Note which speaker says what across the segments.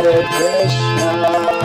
Speaker 1: Hare Krishna,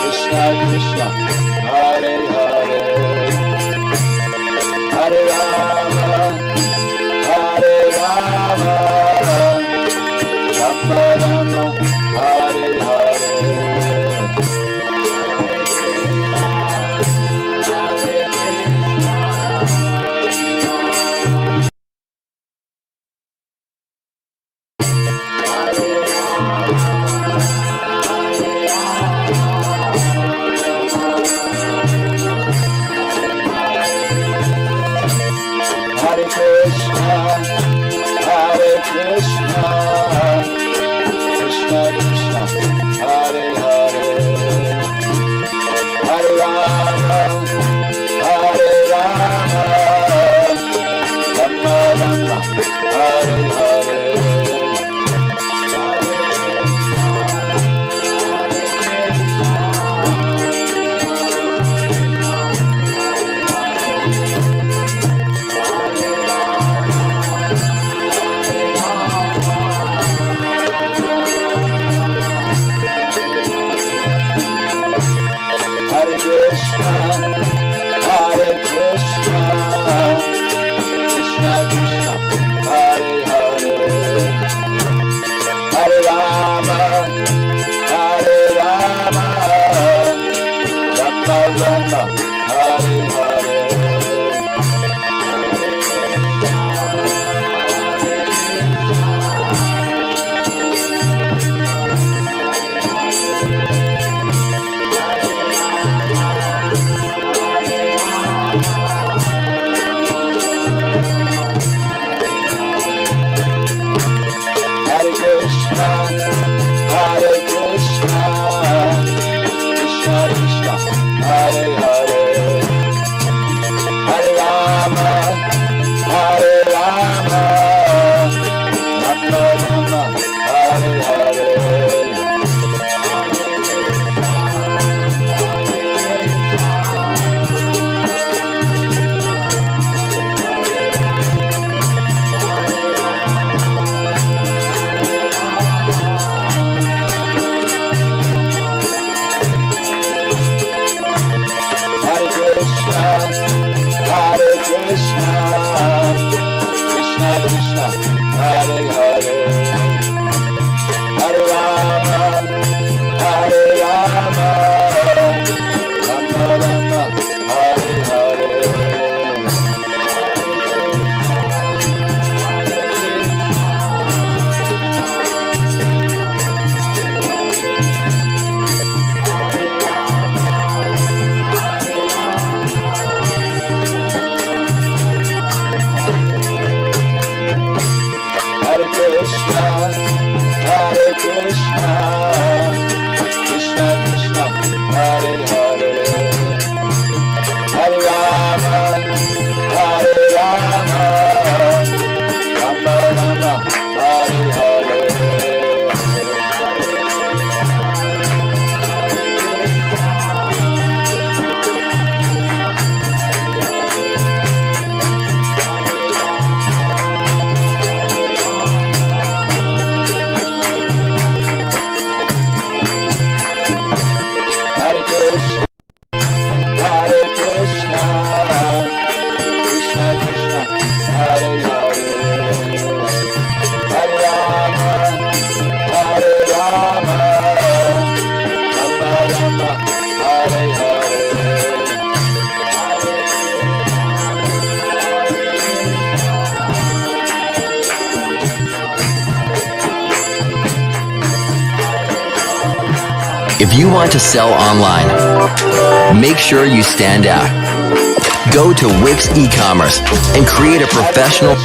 Speaker 1: Krishna Krishna, Hare Hare, Hare Rama, Hare Rama, Rama Rama, Hare Hare.
Speaker 2: If you want to sell online, make sure you stand out. Go to Wix e-commerce and create a professional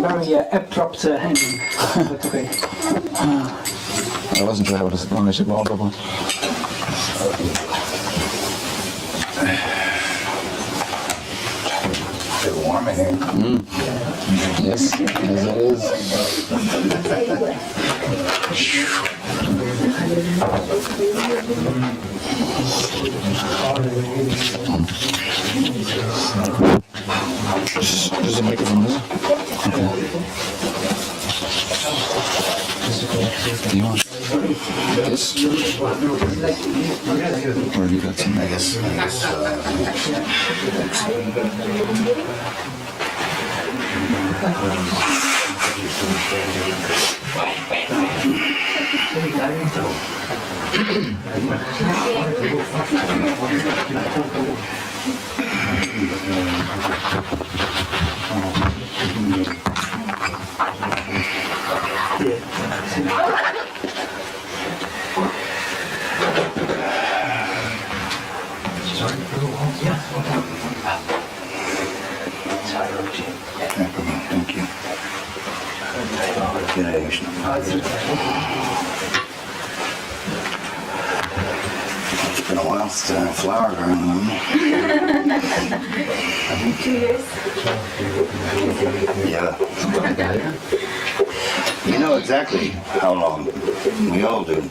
Speaker 3: Very abrupt handling. But okay.
Speaker 1: I wasn't sure how long I should walk up on. A bit warm in here. Yes, yes it is. There's a microphone, is it? Okay. Do you want this? Or have you got some? I guess. Thank you. It's been a while since I had a flower growing.
Speaker 4: 2 years.
Speaker 1: Yeah. You know exactly how long. We all do.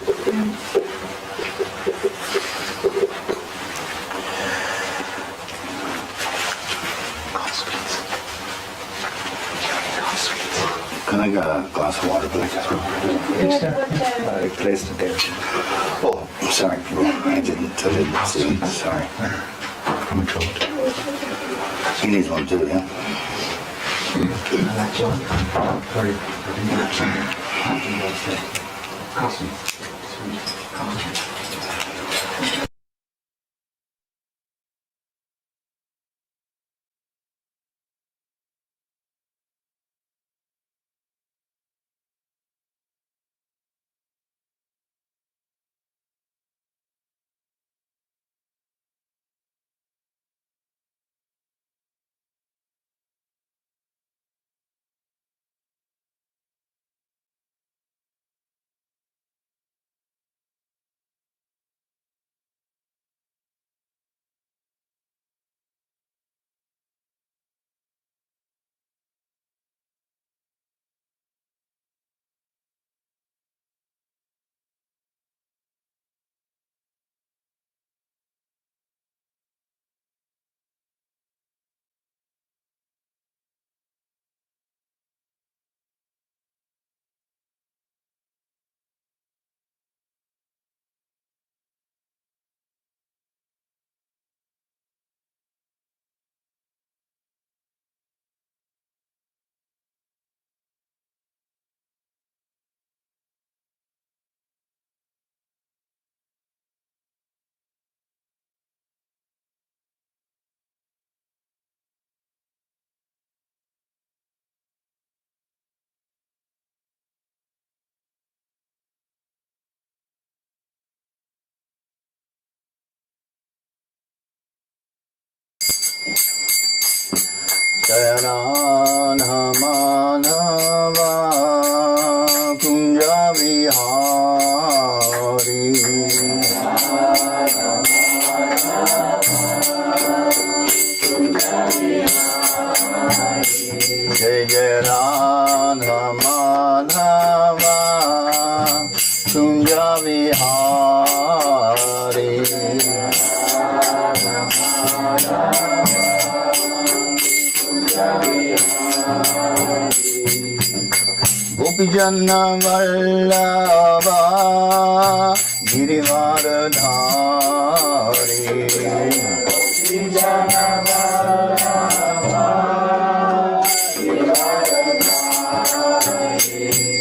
Speaker 1: Can I get a glass of water, please? I placed it there. Oh, I'm sorry, bro. I didn't see. Sorry. He needs one too, yeah? Jayananamanava Kunja Vihari Jana Vallabha Girivaradhari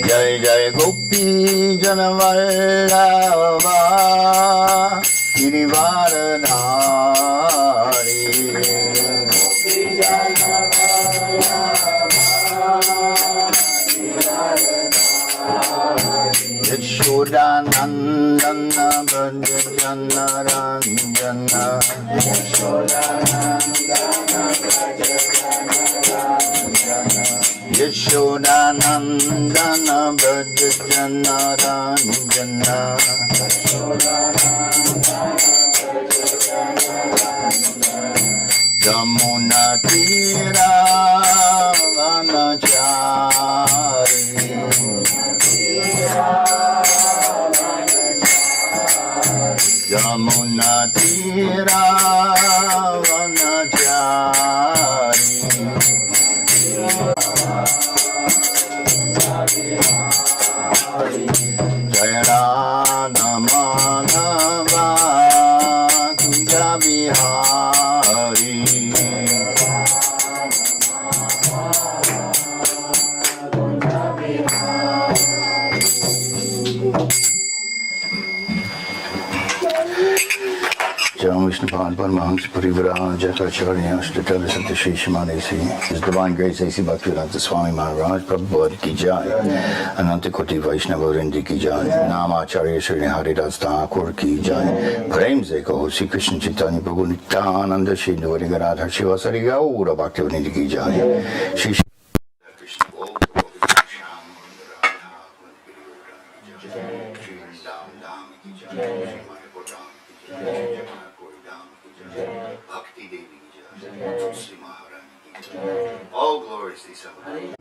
Speaker 1: Jai Jai Gopi Jana Vallabha Girivaradhari Yashodanandana Brajajana Ranjana Yashodanandana Brajajana Ranjana Yamuna Tira Vanachari Yamuna Tira Vanachari Jaya Radha Madhava Kunja Bihari Jam Vishnu Pad Paramahansa Parivara Jatacharya Ashtatara Satyashishimanesi His Divine Grace A.C. Bhaktivedanta Swami Maharaj Prabhupada Ki Jai Ananta Koti Vaishnava Vrindi Ki Jai Namacharya Shri Haridas Thakur Ki Jai Prem Se Kaho Sri Krishna Chaitanya Prabhu Nityananda Shri Gauri Garadhar Shivasari Gaura Bhaktivedanta Ki Jai Shri Krishna all glories to Sanga.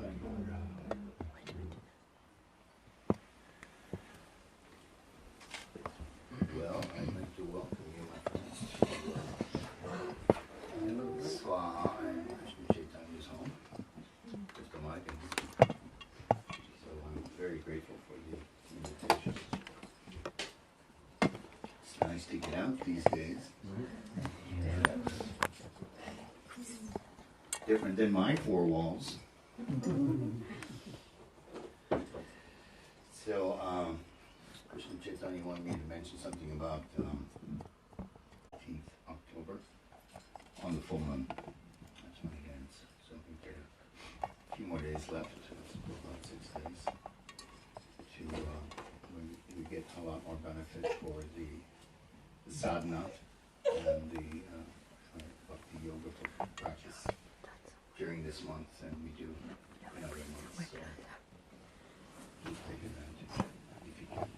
Speaker 1: Well, I'd like to welcome you, my friends. Swaha and Krishna Chaitanya's home. Mr. Mike. So I'm very grateful for the invitation. It's nice to get out these days. Different than my four walls. So, Krishna Chaitanya wanted me to mention something about 18th October on the full moon. That's when it ends. So we get a few more days left. It's about 6 days. We get a lot more benefit for the sadhana and the bhakti yoga practice during this month, and we do in other months. So please take advantage if you can.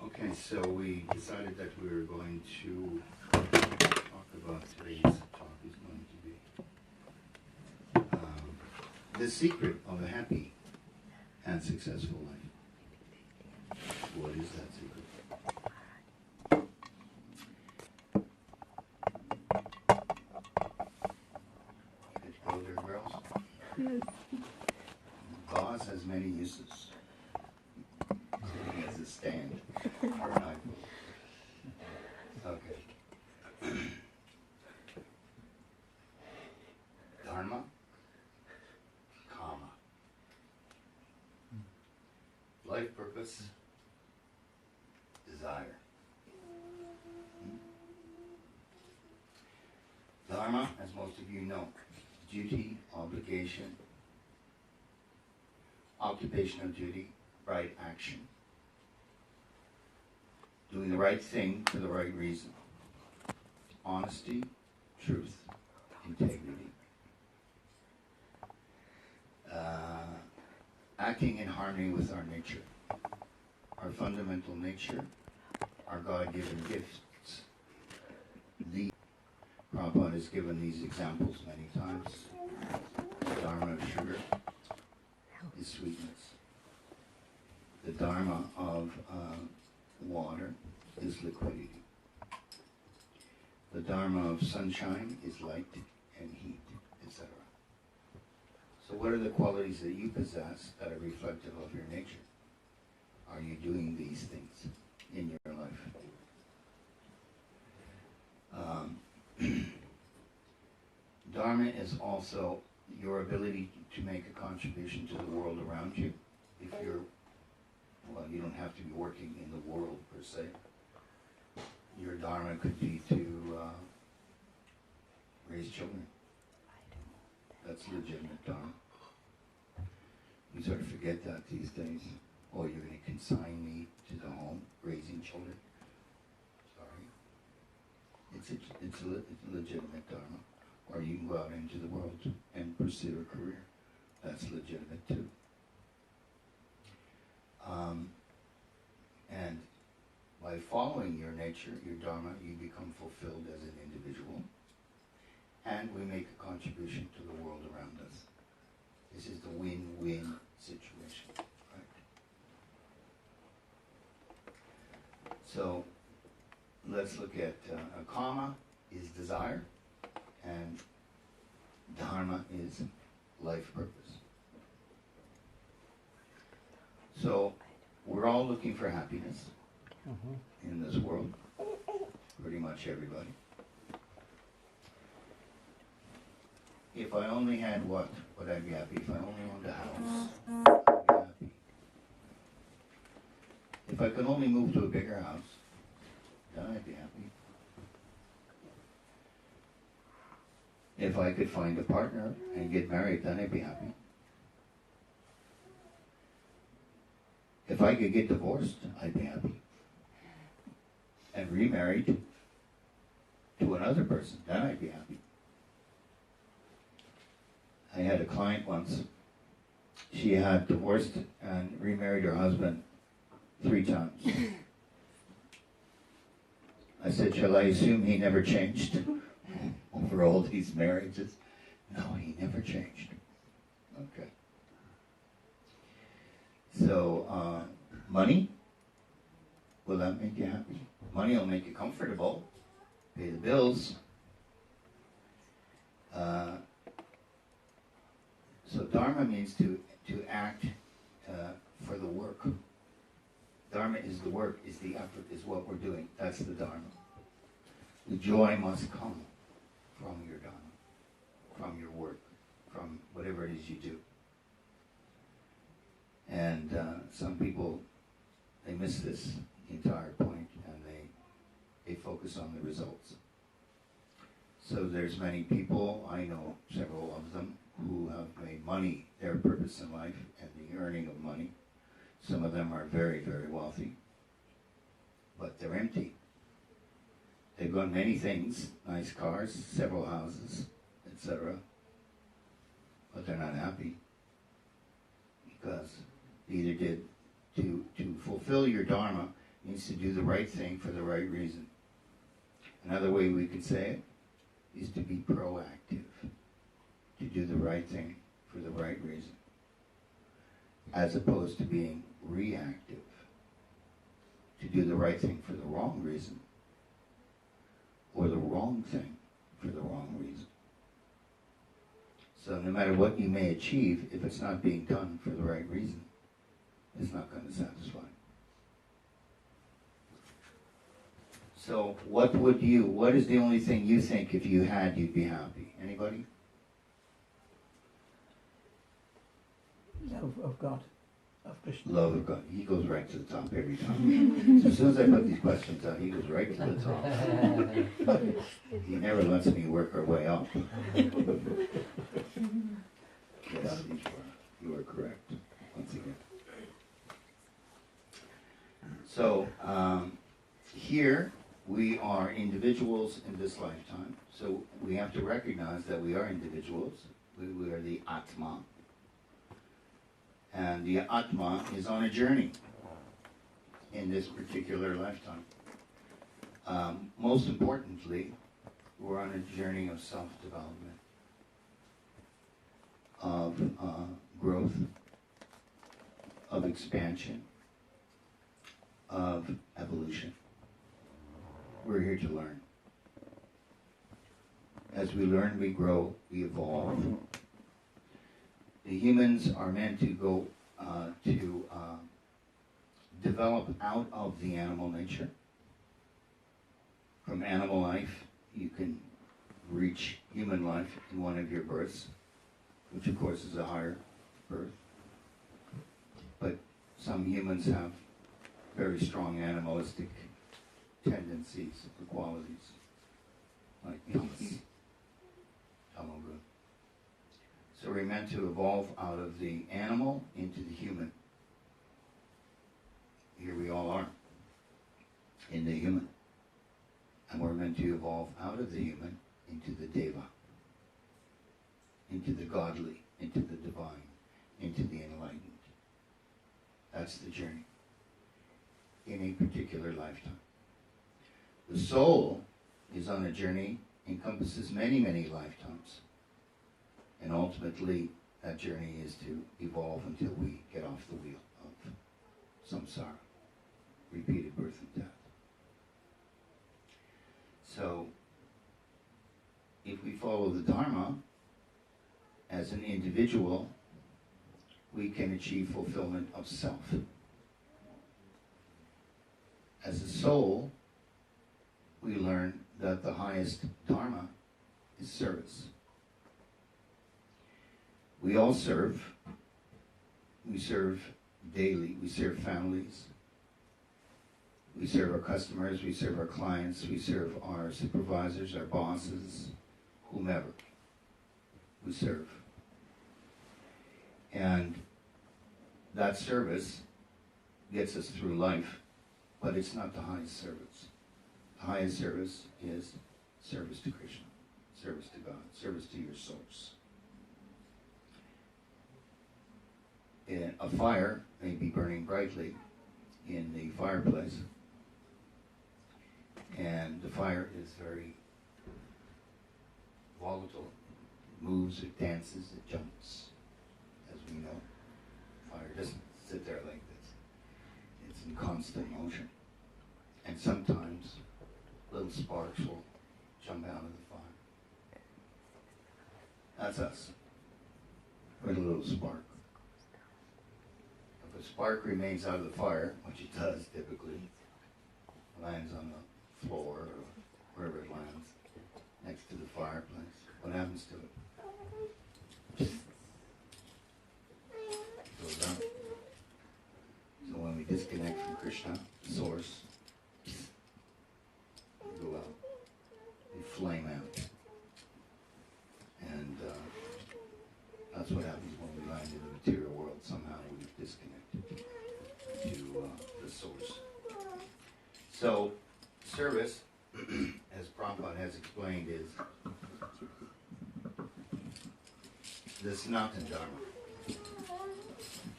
Speaker 1: Okay, so we decided that we were going to talk about today's talk is going to be the secret of a happy and successful life. What is that secret? Boss has many uses. Sitting as a stand for an iPhone. Okay. Dharma, karma. Life purpose, desire. Dharma, as most of you know, duty, obligation, occupation of duty, right action. Doing the right thing for the right reason. Honesty, truth, integrity. Acting in harmony with our nature. Our fundamental nature, our God-given gifts. The Prabhupada has given these examples many times. The Dharma of sugar is sweetness. The Dharma of water is liquidity. The Dharma of sunshine is light and heat, etc. So So what are the qualities that you possess that are reflective of your nature? Are you doing these things in your life? Dharma is also your ability to make a contribution to the world around you. If you're, well, you don't have to be working in the world per se. Your dharma could be to raise children. That's legitimate dharma. You sort of forget that these days. Oh, you're going to consign me to the home raising children? Sorry. It's a legitimate dharma. Or you can go out into the world and pursue a career. That's legitimate too. And by following your nature, your dharma, you become fulfilled as an individual. And we make a contribution to the world around us. This is the win-win situation, right? So let's look at karma is desire, and dharma is life purpose. So we're all looking for happiness in this world, pretty much everybody. If I only had what? Would I be happy? If I only owned a house, I'd be happy. If I could only move to a bigger house, then I'd be happy. If I could find a partner and get married, then I'd be happy. If I could get divorced, I'd be happy. And remarried to another person, then I'd be happy. I had a client once. She had divorced and remarried her husband 3 times. I said, shall I assume he never changed over all these marriages? No, he never changed. Okay. So, money, will that make you happy? Money will make you comfortable, pay the bills. So dharma means to act for the work. Dharma is the work, is the effort, is what we're doing. That's the dharma. The joy must come from your dharma, from your work, from whatever it is you do. And some people, they miss this entire point, and they focus on the results. So there's many people, I know several of them, who have made money their purpose in life and the earning of money. Some of them are very, very wealthy, but they're empty. They've got many things, nice cars, several houses, etc., but they're not happy because they either did to fulfill your dharma means to do the right thing for the right reason. Another way we could say it is to be proactive, to do the right thing for the right reason, as opposed to being reactive, to do the right thing for the wrong reason, or the wrong thing for the wrong reason. So no matter what you may achieve, if it's not being done for the right reason, it's not going to satisfy. So what is the only thing you think if you had, you'd be happy? Anybody?
Speaker 3: Love of God, of Krishna.
Speaker 1: Love of God. He goes right to the top every time. So as soon as I put these questions out, he goes right to the top. He never lets me work our way up. Yes, you are correct, once again. So, here we are individuals in this lifetime. So we have to recognize that we are individuals. We are the Atma. And the Atma is on a journey in this particular lifetime. Most importantly, we're on a journey of self-development, of growth, of expansion, of evolution. We're here to learn. As we learn, we grow, we evolve. The humans are meant to go to develop out of the animal nature. From animal life, you can reach human life in one of your births, which of course is a higher birth. But some humans have very strong animalistic tendencies or qualities, like yamas, tamagun. So we're meant to evolve out of the animal into the human. Here we all are, in the human. And we're meant to evolve out of the human into the deva, into the godly, into the divine, into the enlightened. That's the journey in a particular lifetime. The soul is on a journey, encompasses many, many lifetimes. And ultimately, that journey is to evolve until we get off the wheel of samsara, repeated birth and death. So, if we follow the Dharma, as an individual, we can achieve fulfillment of self. As a soul, we learn that the highest Dharma is service. We all serve. We serve daily. We serve families. We serve our customers. We serve our clients. We serve our supervisors, our bosses, whomever. We serve. And that service gets us through life, but it's not the highest service. The highest service is service to Krishna, service to God, service to your source. A fire may be burning brightly in the fireplace, and the fire is very volatile. It moves, it dances, it jumps. As we know, fire doesn't sit there like this. It's in constant motion. And sometimes little sparks will jump out of the fire. That's us. We're a little spark. If a spark remains out of the fire, which it does typically, lands on the floor or wherever it lands, next to the fireplace, what happens to it? It goes out. So when we disconnect from Krishna, the source, we go out. We flame out. And that's what happens when we land in the material world. Somehow we've disconnected to the source. So, service, as Prabhupada has explained, is the Sanatana Dharma.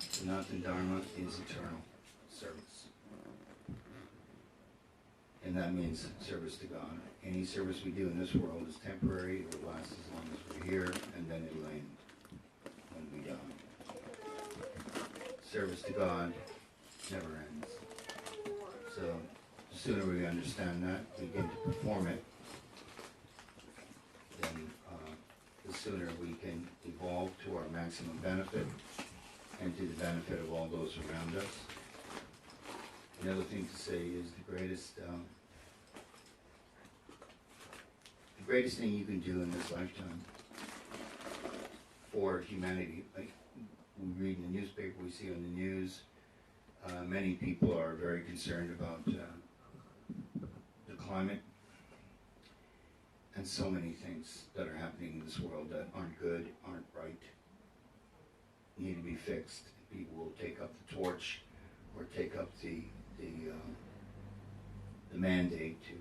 Speaker 1: Sanatana Dharma is eternal service. And that means service to God. Any service we do in this world is temporary. It will last as long as we're here, and then it'll end when we die. Service to God never ends. So the sooner we understand that, begin to perform it, then the sooner we can evolve to our maximum benefit and to the benefit of all those around us. Another thing to say is the greatest thing you can do in this lifetime for humanity. Like we read in the newspaper, we see on the news, many people are very concerned about the climate and so many things that are happening in this world that aren't good, aren't right, need to be fixed. People will take up the torch or take up the mandate to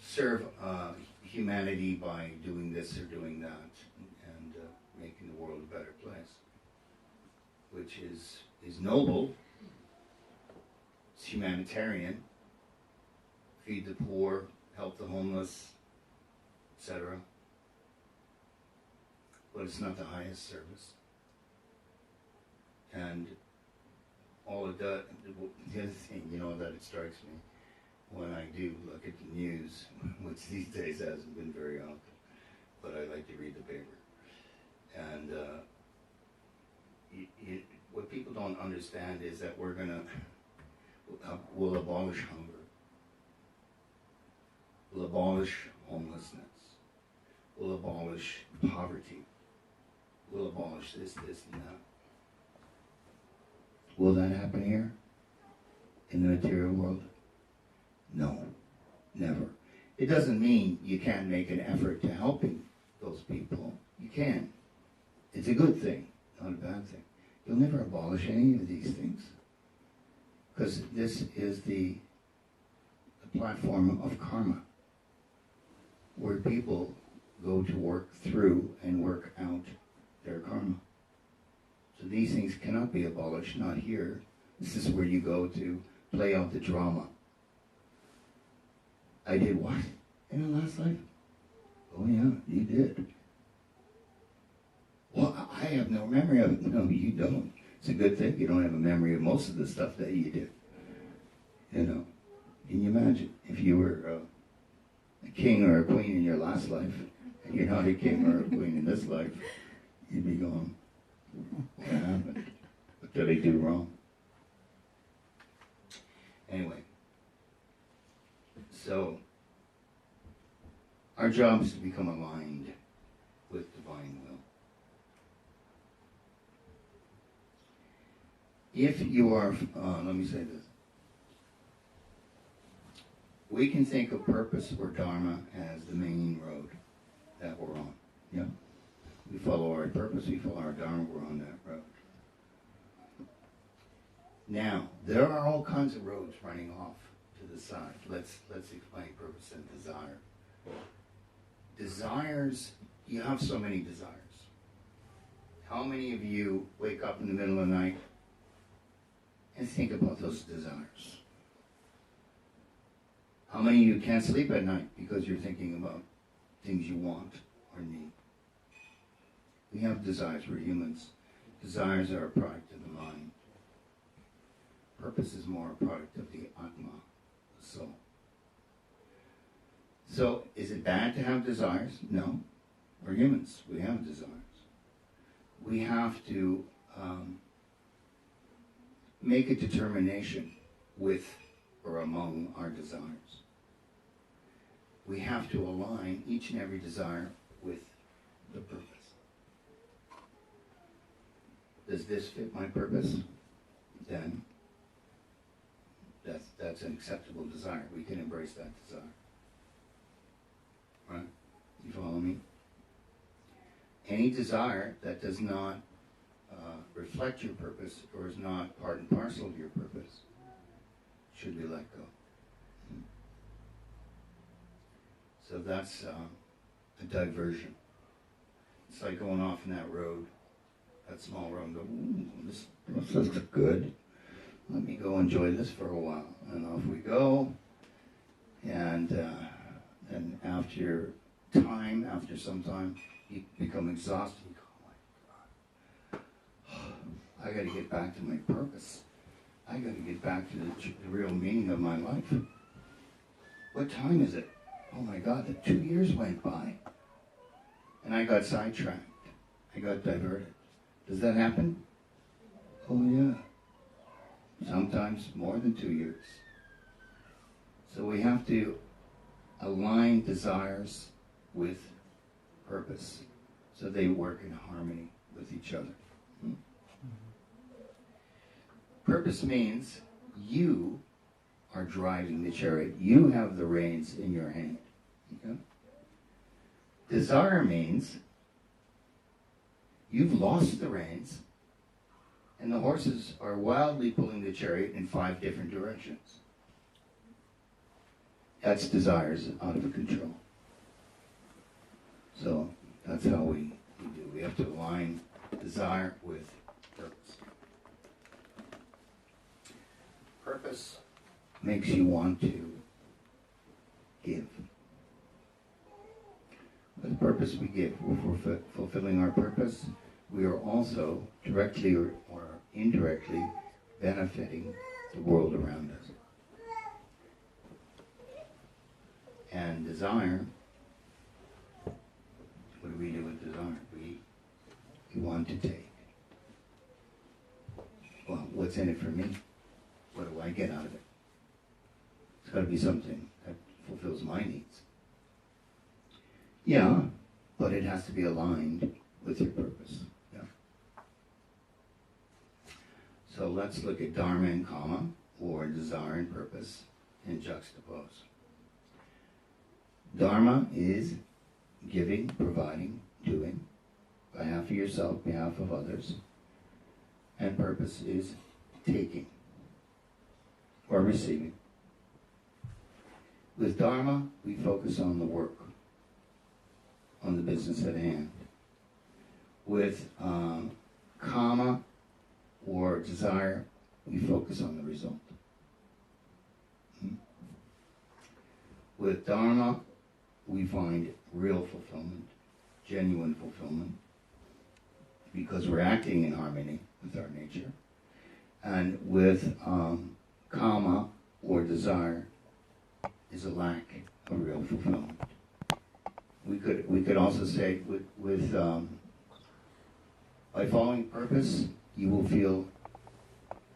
Speaker 1: serve humanity by doing this or doing that and making the world a better place, which is noble. It's humanitarian. Feed the poor, help the homeless, etc. But it's not the highest service. And all it does, the other thing, that it strikes me when I do look at the news, which these days hasn't been very often, but I like to read the paper. And what people don't understand is that we'll abolish hunger. We'll abolish homelessness. We'll abolish poverty. We'll abolish this, and that. Will that happen here? In the material world? No, never. It doesn't mean you can't make an effort to helping those people. You can. It's a good thing, not a bad thing. You'll never abolish any of these things. Because this is the platform of karma, where people go to work through and work out their karma. So these things cannot be abolished, not here. This is where you go to play out the drama. I did what in the last life? Oh yeah, you did. Well, I have no memory of it. No, you don't. It's a good thing you don't have a memory of most of the stuff that you did. You know, can you imagine if you were a king or a queen in your last life, and you're not a king or a queen in this life, you'd be going, what happened? What did I do wrong? Anyway, so our job is to become aligned with divine will. If you are, let me say this. We can think of purpose or dharma as the main road that we're on. Yeah? We follow our purpose, we follow our dharma, we're on that road. Now, there are all kinds of roads running off to the side. Let's explain purpose and desire. Desires, you have so many desires. How many of you wake up in the middle of the night and think about those desires? How many of you can't sleep at night because you're thinking about things you want or need? We have desires, we're humans. Desires are a product of the mind. Purpose is more a product of the Atma, the soul. So, is it bad to have desires? No. We're humans, we have desires. We have to make a determination with or among our desires. We have to align each and every desire with the purpose. Does this fit my purpose? Then that's an acceptable desire. We can embrace that desire. Right? You follow me? Any desire that does not reflect your purpose or is not part and parcel of your purpose should be let go. So that's a diversion. It's like going off in that road, that small road, and go, ooh, this looks good. Let me go enjoy this for a while. And off we go. And then after some time, you become exhausted. You go, oh my God, I got to get back to my purpose. I got to get back to the real meaning of my life. What time is it? Oh my God, the 2 years went by. And I got sidetracked. I got diverted. Does that happen? Oh yeah. Sometimes more than 2 years. So we have to align desires with purpose so they work in harmony with each other. Purpose means you are driving the chariot. You have the reins in your hand. Okay? Desire means you've lost the reins and the horses are wildly pulling the chariot in 5 different directions. That's desires out of control. So that's how we do. We have to align desire with purpose. Purpose makes you want to give. With purpose we give. If we're fulfilling our purpose, we are also directly or indirectly benefiting the world around us. And desire, what do we do with desire? We want to take. what's in it for me? What do I get out of it? It's got to be something that fulfills my needs. Yeah, but it has to be aligned with your purpose. Yeah. So let's look at dharma and kama, or desire and purpose, and juxtapose. Dharma is giving, providing, doing, behalf of yourself, behalf of others. And purpose is taking or receiving. With dharma, we focus on the work, on the business at hand. With kama or desire, we focus on the result. With dharma, we find real fulfillment, genuine fulfillment, because we're acting in harmony with our nature. And with kama or desire is a lack of real fulfillment. We could also say with by following purpose, you will feel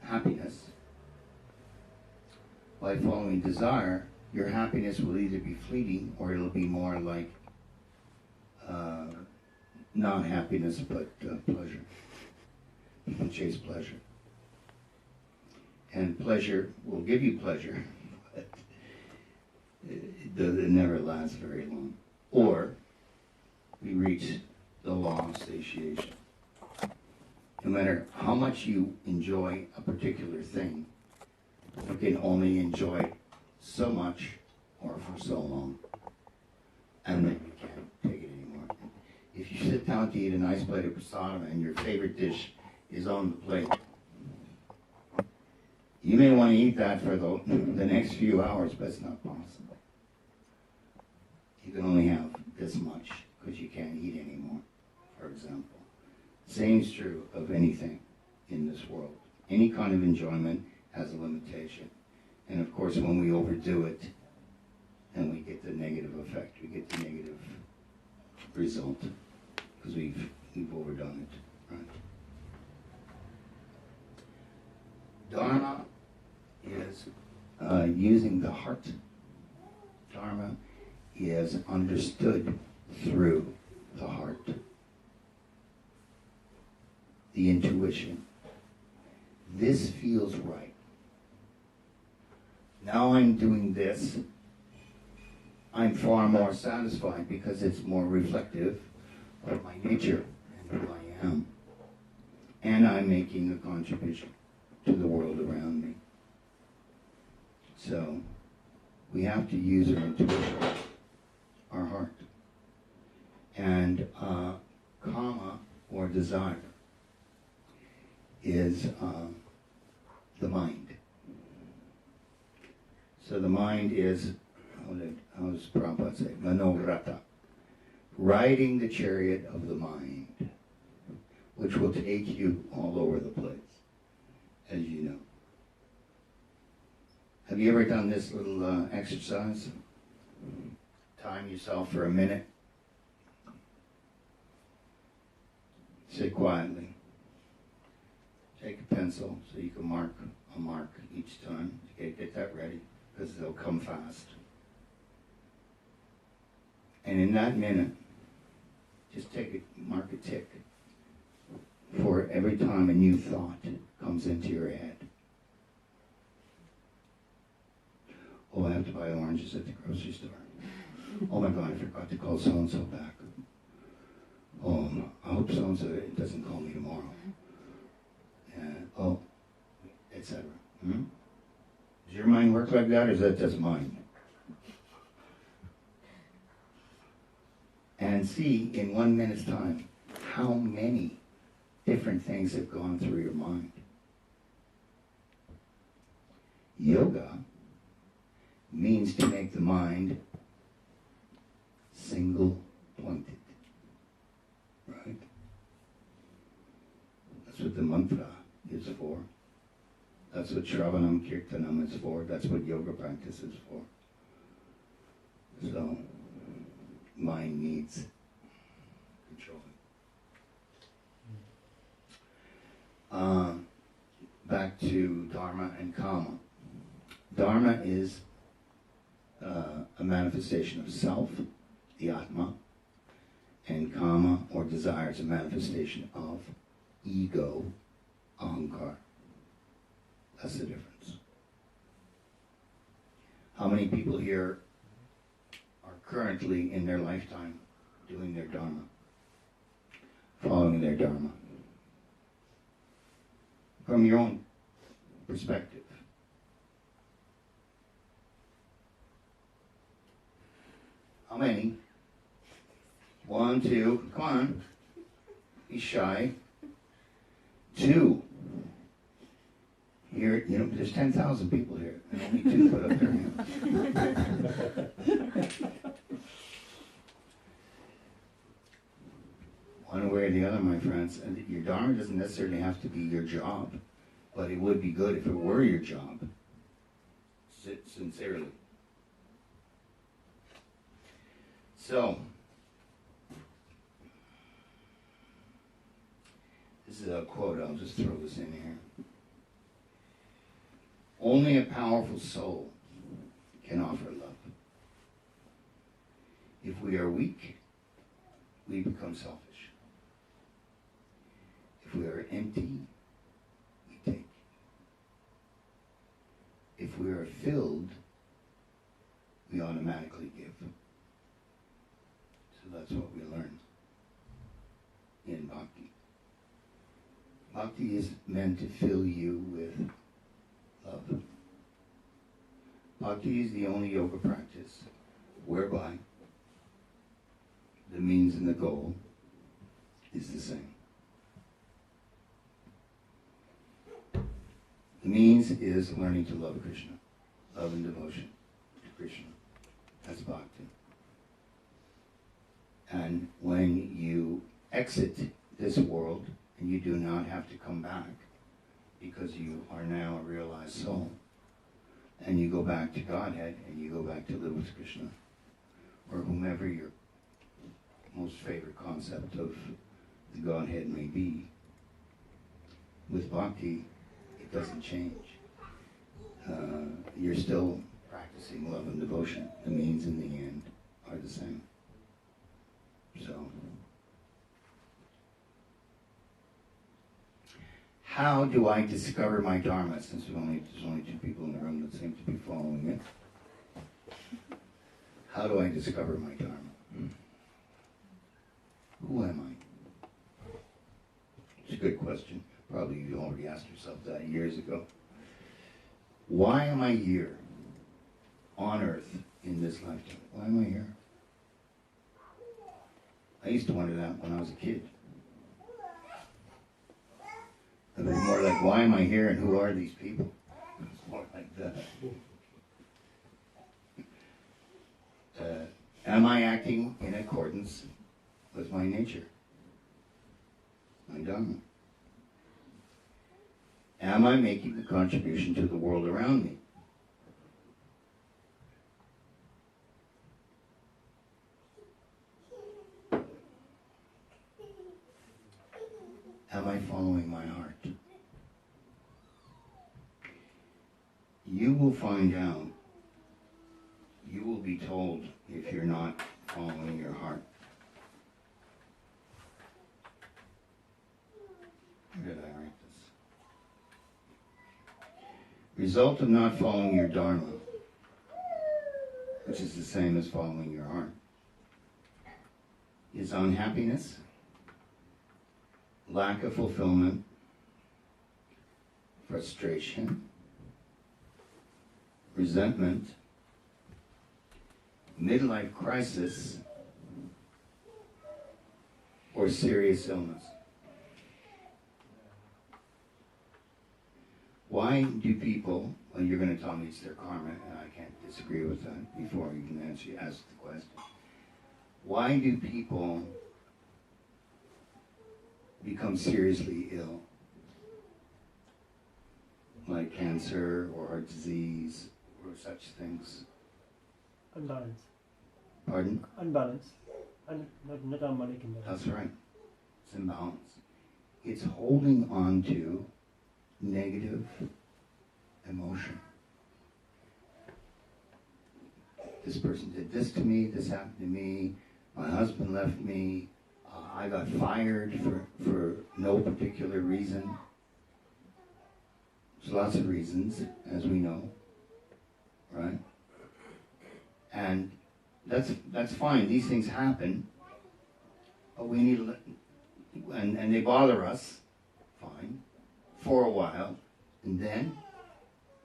Speaker 1: happiness. By following desire, your happiness will either be fleeting or it'll be more like not happiness but pleasure. You can chase pleasure. And pleasure will give you pleasure, but it never lasts very long. Or we reach the law of satiation. No matter how much you enjoy a particular thing, you can only enjoy it so much or for so long, and then you can't take it anymore. If you sit down to eat a nice plate of prasadam and your favorite dish is on the plate, you may want to eat that for the next few hours, but it's not possible. You can only have this much because you can't eat anymore, for example. Same is true of anything in this world. Any kind of enjoyment has a limitation. And of course, when we overdo it, then we get the negative effect. We get the negative result because we've overdone it, right? Dharma is using the heart. Dharma is understood through the heart. The intuition. This feels right. Now I'm doing this. I'm far more satisfied because it's more reflective of my nature and who I am. And I'm making a contribution to the world around me. So we have to use our intuition, our heart. And kama, or desire, is the mind. So the mind is, how does Prabhupada say, manovrata, riding the chariot of the mind, which will take you all over the place, as you know. Have you ever done this little exercise? Time yourself for a minute. Sit quietly. Take a pencil so you can mark a mark each time. Get that ready, because they'll come fast. And in that minute, just mark a tick for every time a new thought comes into your head. Oh, I have to buy oranges at the grocery store. Oh my God, I forgot to call so-and-so back. Oh, I hope so-and-so doesn't call me tomorrow. Oh, etc. Does your mind work like that, or is that just mine? And see, in 1 minute's time, how many different things have gone through your mind. Yoga means to make the mind single-pointed, right? That's what the mantra is for. That's what Shravanam Kirtanam is for. That's what yoga practice is for. So, mind needs control. Back back to Dharma and Kama. Dharma is a manifestation of self, the Atma, and Kama, or desire, is a manifestation of ego, ahankar. That's the difference. How many people here are currently in their lifetime doing their Dharma, following their Dharma? From your own perspective. How many? 1, 2, come on. Be shy. 2. Here, you know, there's 10,000 people here, and only 2 put up their hands. One way or the other, my friends, and your Dharma doesn't necessarily have to be your job, but it would be good if it were your job. Sincerely. So, this is a quote, I'll just throw this in here. Only a powerful soul can offer love. If we are weak, we become selfish. If we are empty, we take. If we are filled, we automatically give. So that's what we learn in Bhakti. Bhakti is meant to fill you with love. Bhakti is the only yoga practice whereby the means and the goal is the same. The means is learning to love Krishna, love and devotion to Krishna. That's Bhakti. And when you exit this world, and you do not have to come back, because you are now a realized soul, and you go back to Godhead, and you go back to live with Krishna, or whomever your most favorite concept of the Godhead may be. With Bhakti, it doesn't change. You're still practicing love and devotion. The means and the end are the same. So, how do I discover my Dharma, since there's only 2 people in the room that seem to be following it? How do I discover my Dharma? Who am I? It's a good question. Probably you already asked yourself that years ago. Why am I here on earth in this lifetime? Why am I here? I used to wonder that when I was a kid. It was more like, why am I here and who are these people? It's more like that. Am I acting in accordance with my nature? My Dharma? Am I making a contribution to the world around me? Am I following my heart? You will find out. You will be told if you're not following your heart. Where did I write this? Result of not following your Dharma, which is the same as following your heart, is unhappiness, lack of fulfillment, frustration, resentment, midlife crisis, or serious illness. Why do people, well, you're going to tell me it's their karma, and I can't disagree with that before you can ask the question. Why do people become seriously ill? Like cancer or heart disease or such things.
Speaker 4: Unbalance.
Speaker 1: Pardon?
Speaker 4: Unbalance. Not imbalance.
Speaker 1: That's right. It's imbalance. It's holding on to negative emotion. This person did this to me, this happened to me, my husband left me, I got fired for no particular reason. There's lots of reasons, as we know, right? And that's fine. These things happen, but we need to and they bother us, fine, for a while, and then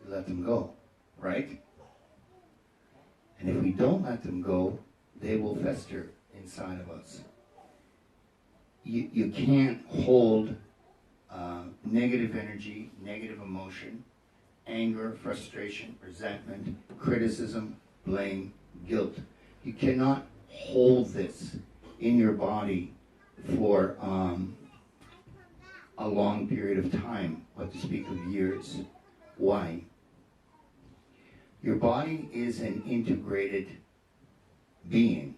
Speaker 1: we let them go, right? And if we don't let them go, they will fester inside of us. You can't hold negative energy, negative emotion, anger, frustration, resentment, criticism, blame, guilt. You cannot hold this in your body for a long period of time, what to speak of years. Why? Your body is an integrated being.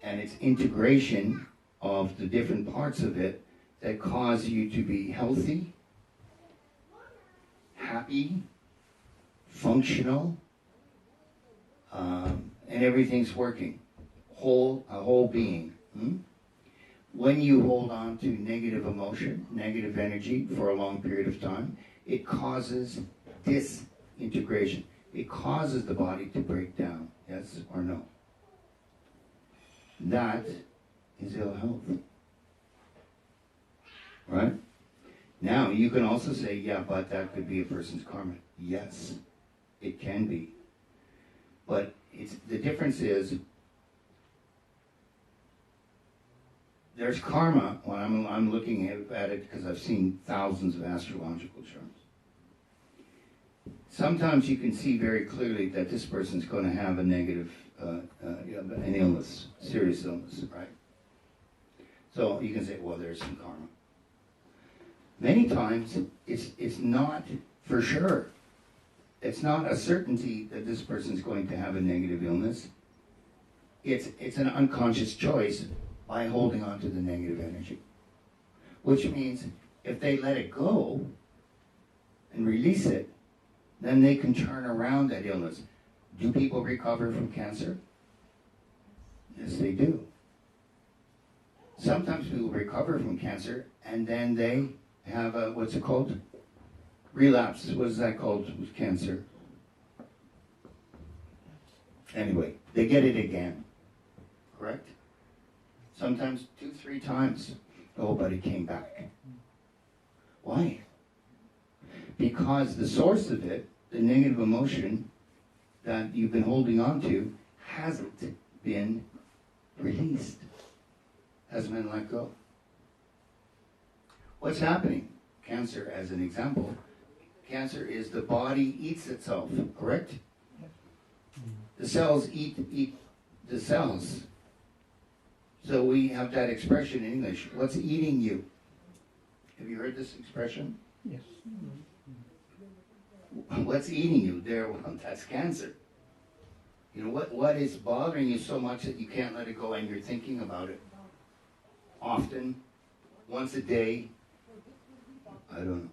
Speaker 1: And it's integration of the different parts of it that cause you to be healthy, happy, functional, and everything's working. A whole being. When you hold on to negative emotion, negative energy for a long period of time, it causes disintegration. It causes the body to break down. Yes or no? That is ill health. Right? Now, you can also say, yeah, but that could be a person's karma. Yes, it can be. But the difference is, there's karma when I'm looking at it because I've seen thousands of astrological charts. Sometimes you can see very clearly that this person's going to have a negative, an illness, serious illness, right? So you can say, well, there's some karma. Many times, it's not for sure. It's not a certainty that this person's going to have a negative illness. It's an unconscious choice by holding on to the negative energy. Which means if they let it go and release it, then they can turn around that illness. Do people recover from cancer? Yes, they do. Sometimes people recover from cancer and then they have a, what's it called? Relapse. What is that called with cancer? Anyway, they get it again. Correct? Sometimes 2-3 times. Oh, but it came back. Why? Because the source of it, the negative emotion that you've been holding on to, hasn't been released. Hasn't been let go. What's happening? Cancer, as an example. Cancer is the body eats itself, correct? The cells eat the cells. So we have that expression in English, what's eating you? Have you heard this expression?
Speaker 3: Yes.
Speaker 1: What's eating you? There, well, that's cancer. You know, what is bothering you so much that you can't let it go and you're thinking about it often, once a day? I don't know.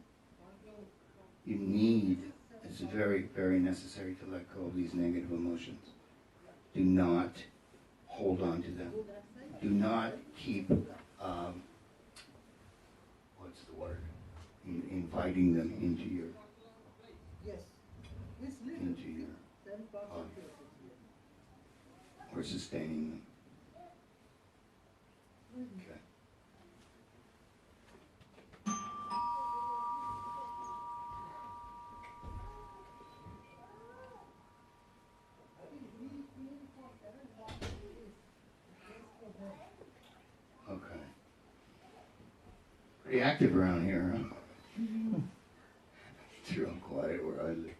Speaker 1: You need, it's very, very necessary to let go of these negative emotions. Do not hold on to them. Do not keep, what's the word? Inviting them into your or sustaining them. Okay. Okay. Pretty active around here, huh? It's real quiet where I live.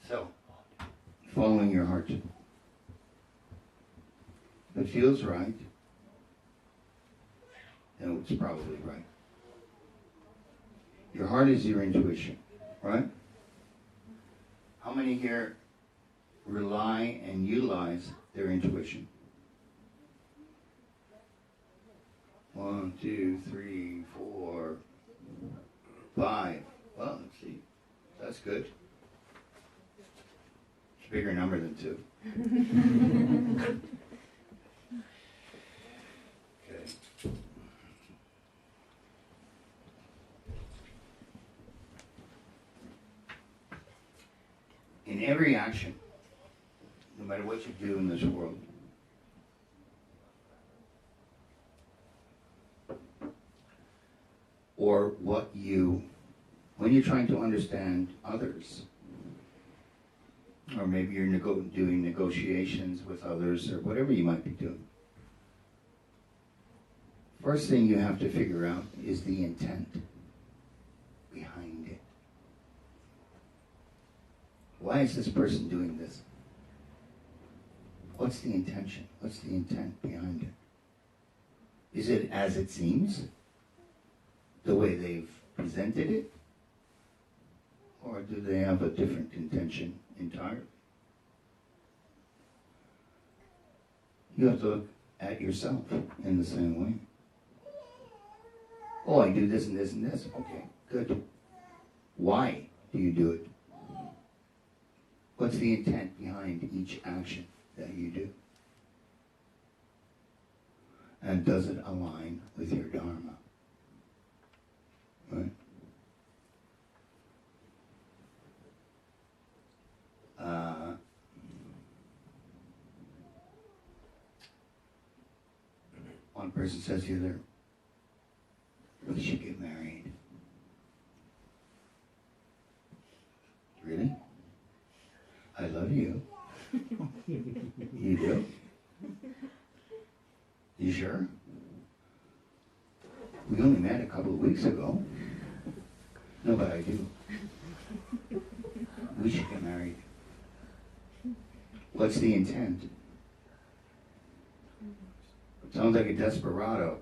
Speaker 1: So, following your heart. If it feels right, then it's probably right. Your heart is your intuition, right? How many here rely and utilize their intuition? 1, 2, 3, 4, 5. Well, let's see. That's good. It's a bigger number than 2. Okay. In every action, no matter what you do in this world, or when you're trying to understand others, or maybe you're doing negotiations with others, or whatever you might be doing, first thing you have to figure out is the intent behind it. Why is this person doing this? What's the intention? What's the intent behind it? Is it as it seems? The way they've presented it? Or do they have a different intention entirely? You have to look at yourself in the same way. Oh, I do this and this and this. Okay, good. Why do you do it? What's the intent behind each action that you do? And does it align with your Dharma? Right? One person says to the other, we should get married. Really? I love you. You do? You sure? We only met a couple of weeks ago. No, but I do. We should get married. What's the intent? Sounds like a desperado.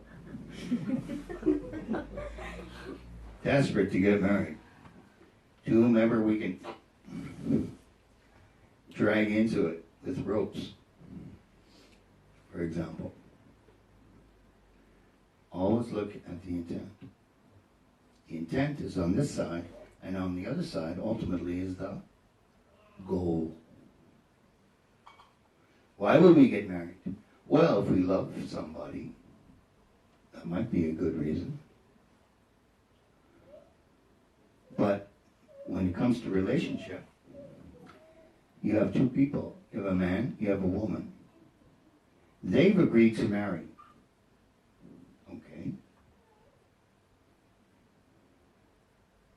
Speaker 1: Desperate to get married. To whomever we can drag into it with ropes, for example. Always look at the intent. The intent is on this side, and on the other side, ultimately, is the goal. Why would we get married? Well, if we love somebody, that might be a good reason. But when it comes to relationship, you have two people. You have a man, you have a woman. They've agreed to marry. Okay.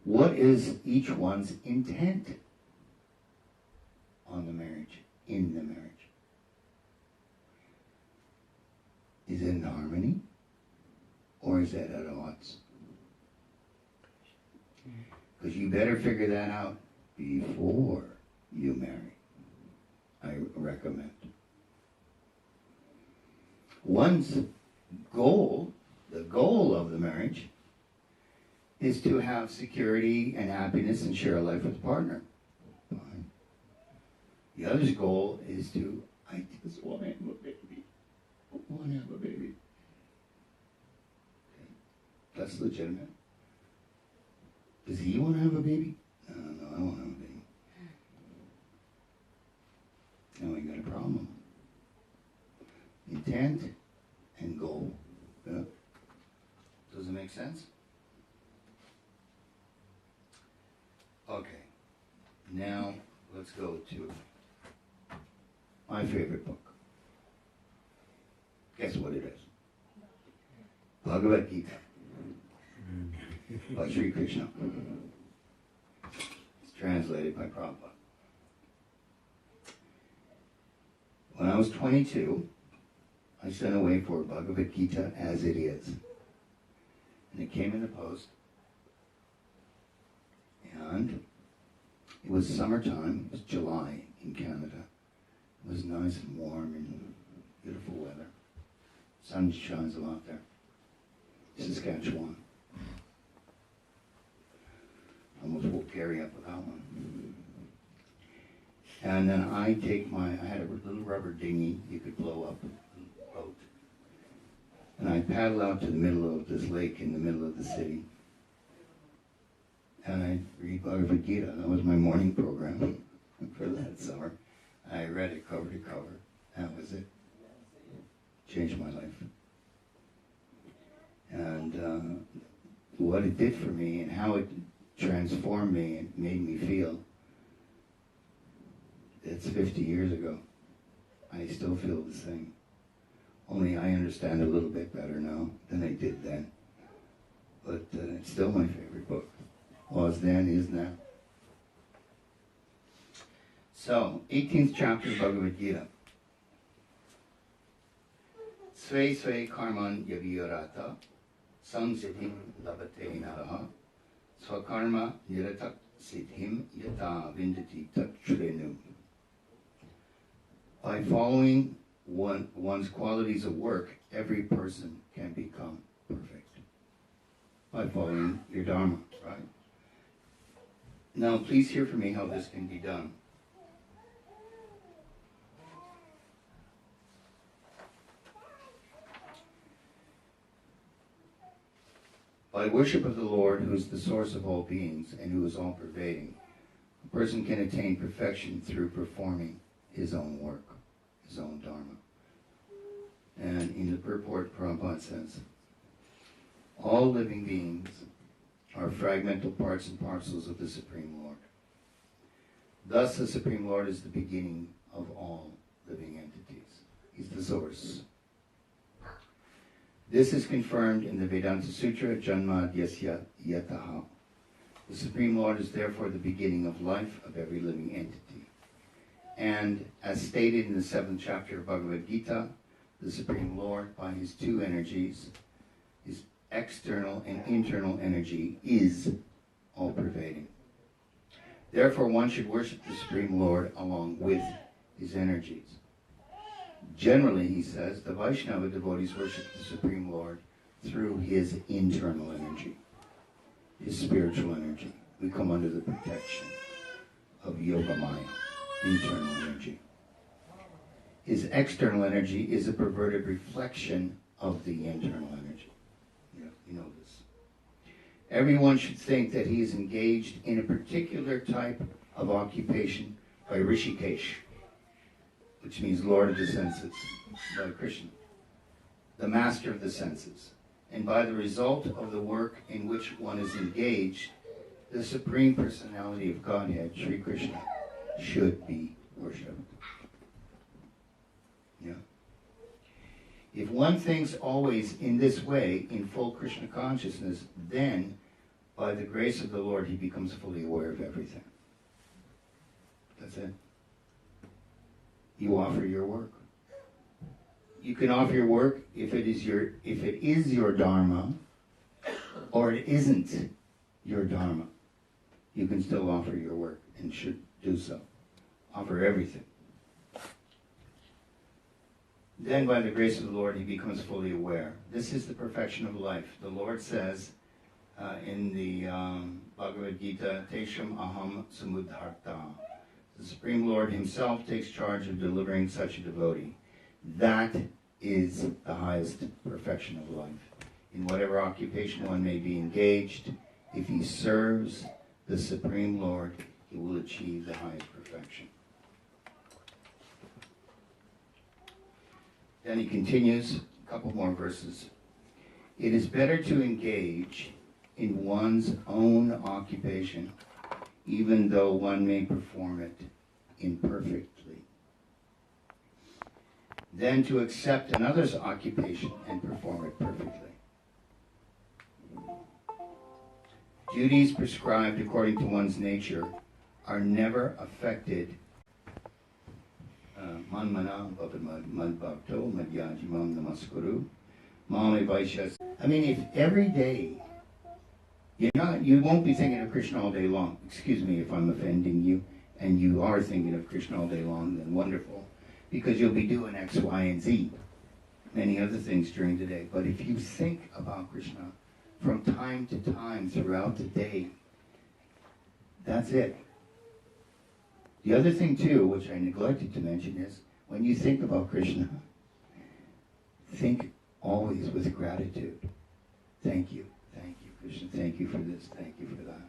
Speaker 1: What is each one's intent on the marriage, in the marriage? Is it in harmony? Or is that at odds? Because you better figure that out before you marry. I recommend. One's goal, the goal of the marriage, is to have security and happiness and share a life with a partner. Fine. The other's goal is to, I just want to have a baby. I want to have a baby. Okay. That's legitimate. Does he want to have a baby? No, I want to have a baby. Now we got a problem. Intent and goal. Yeah. Does it make sense? Okay. Now let's go to my favorite book. Guess what it is? Bhagavad Gita. By Sri Krishna. It's translated by Prabhupada. When I was 22, I sent away for Bhagavad Gita as it is. And it came in the post. And it was summertime. It was July in Canada. It was nice and warm and beautiful weather. Sun shines a lot there. Saskatchewan. Almost woke Gary up with that one. And then I had a little rubber dinghy you could blow up, a boat. And I paddle out to the middle of this lake in the middle of the city. And I read Bhagavad Gita. That was my morning program for that summer. I read it cover to cover. That was it. Changed my life. And what it did for me and how it transformed me and made me feel, it's 50 years ago. I still feel the same. Only I understand a little bit better now than I did then. But it's still my favorite book. Was then, is now. So, 18th chapter of Bhagavad Gita. Sve sve karman yaviyorata samsiddhim labate naraha swakarma niratak siddhim yata vindati tatrenu. By following one's qualities of work, every person can become perfect. By following your Dharma, right? Now, please hear from me how this can be done. By worship of the Lord, who is the source of all beings and who is all-pervading, a person can attain perfection through performing his own work, his own Dharma. And in the purport, Prabhupada says, all living beings are fragmental parts and parcels of the Supreme Lord. Thus, the Supreme Lord is the beginning of all living entities. He's the source. This is confirmed in the Vedanta Sutra, Janma Yasya Yataha. The Supreme Lord is therefore the beginning of life of every living entity. And as stated in the 7th chapter of Bhagavad Gita, the Supreme Lord, by his two energies, his external and internal energy, is all-pervading. Therefore, one should worship the Supreme Lord along with his energies. Generally, he says, the Vaishnava devotees worship the Supreme Lord through his internal energy, his spiritual energy. We come under the protection of Yogamaya, internal energy. His external energy is a perverted reflection of the internal energy. You know this. Everyone should think that he is engaged in a particular type of occupation by Rishikesh, which means Lord of the senses, by Krishna, the master of the senses. And by the result of the work in which one is engaged, the Supreme Personality of Godhead, Sri Krishna, should be worshipped. Yeah. If one thinks always in this way, in full Krishna consciousness, then, by the grace of the Lord, he becomes fully aware of everything. That's it. You offer your work. You can offer your work if it is your Dharma, or it isn't your Dharma. You can still offer your work and should do so. Offer everything. Then, by the grace of the Lord, he becomes fully aware. This is the perfection of life. The Lord says in the Bhagavad Gita, Tesham Aham Samudharta. The Supreme Lord himself takes charge of delivering such a devotee. That is the highest perfection of life. In whatever occupation one may be engaged, if he serves the Supreme Lord, he will achieve the highest perfection. Then he continues, a couple more verses. It is better to engage in one's own occupation, even though one may perform it imperfectly, than to accept another's occupation and perform it perfectly. Duties prescribed according to one's nature are never affected. I mean, if every day you won't be thinking of Krishna all day long. Excuse me if I'm offending you, and you are thinking of Krishna all day long, then wonderful, because you'll be doing X, Y, and Z, many other things during the day. But if you think about Krishna from time to time throughout the day, that's it. The other thing too, which I neglected to mention, is when you think about Krishna, think always with gratitude. Thank you, Krishna, thank you for this, thank you for that.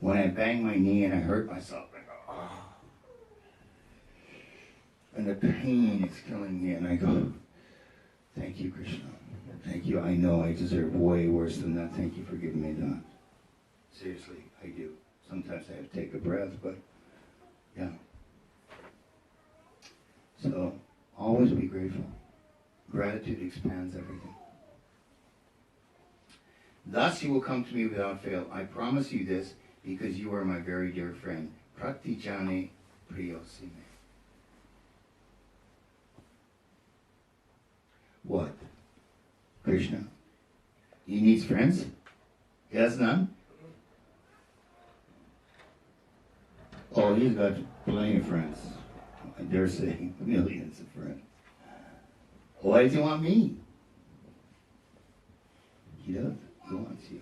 Speaker 1: When I bang my knee and I hurt myself, I go, oh. And the pain is killing me, and I go, thank you, Krishna. Thank you. I know I deserve way worse than that. Thank you for giving me that. Seriously, I do. Sometimes I have to take a breath, but yeah. So, always be grateful. Gratitude expands everything. Thus you will come to me without fail. I promise you this because you are my very dear friend. Pratijane priyosime. What? Krishna? He needs friends? He has none? Oh, he's got plenty of friends. I dare say millions of friends. Why does he want me? He does. He wants you.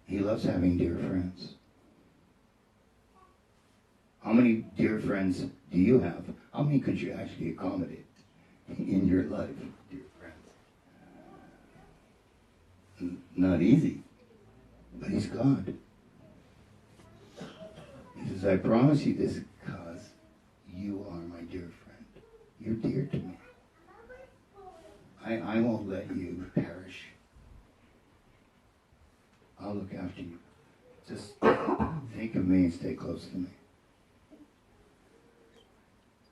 Speaker 1: He loves having dear friends. How many dear friends do you have? How many could you actually accommodate in your life, dear friends? Not easy. But he's God. He says, I promise you this because you are my dear friend. You're dear to me. I won't let you perish. I'll look after you. Just think of me and stay close to me.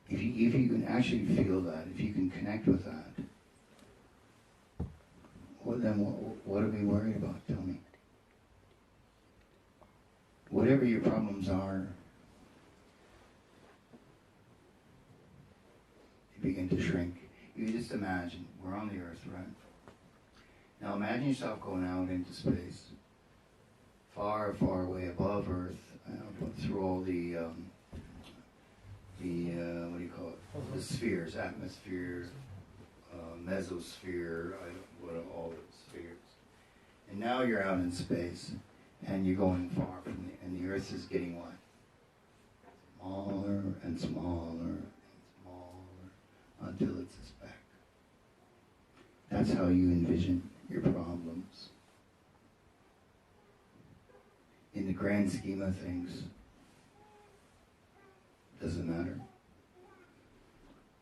Speaker 1: If you can actually feel that, if you can connect with that, well, then what are we worried about? Tell me. Whatever your problems are, you begin to shrink. You just imagine, we're on the earth, right? Now imagine yourself going out into space, far, far away above Earth, through all the what do you call it? The spheres, atmosphere, mesosphere, all the spheres. And now you're out in space, and you're going far from and the Earth is getting what? Smaller and smaller and smaller until it's a speck. That's how you envision your problems. In the grand scheme of things, doesn't matter.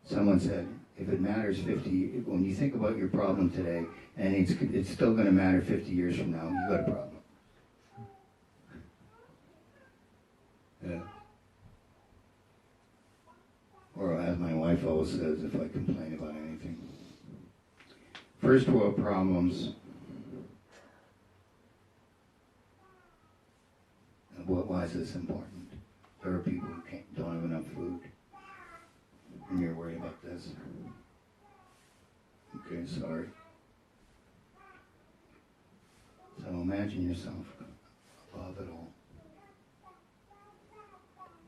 Speaker 1: Someone said, if it matters 50, when you think about your problem today, and it's still going to matter 50 years from now, you've got a problem. Yeah. Or as my wife always says, if I complain about anything. First world problems. Why is this important? There are people who don't have enough food. And you're worried about this. Okay, sorry. So imagine yourself above it all.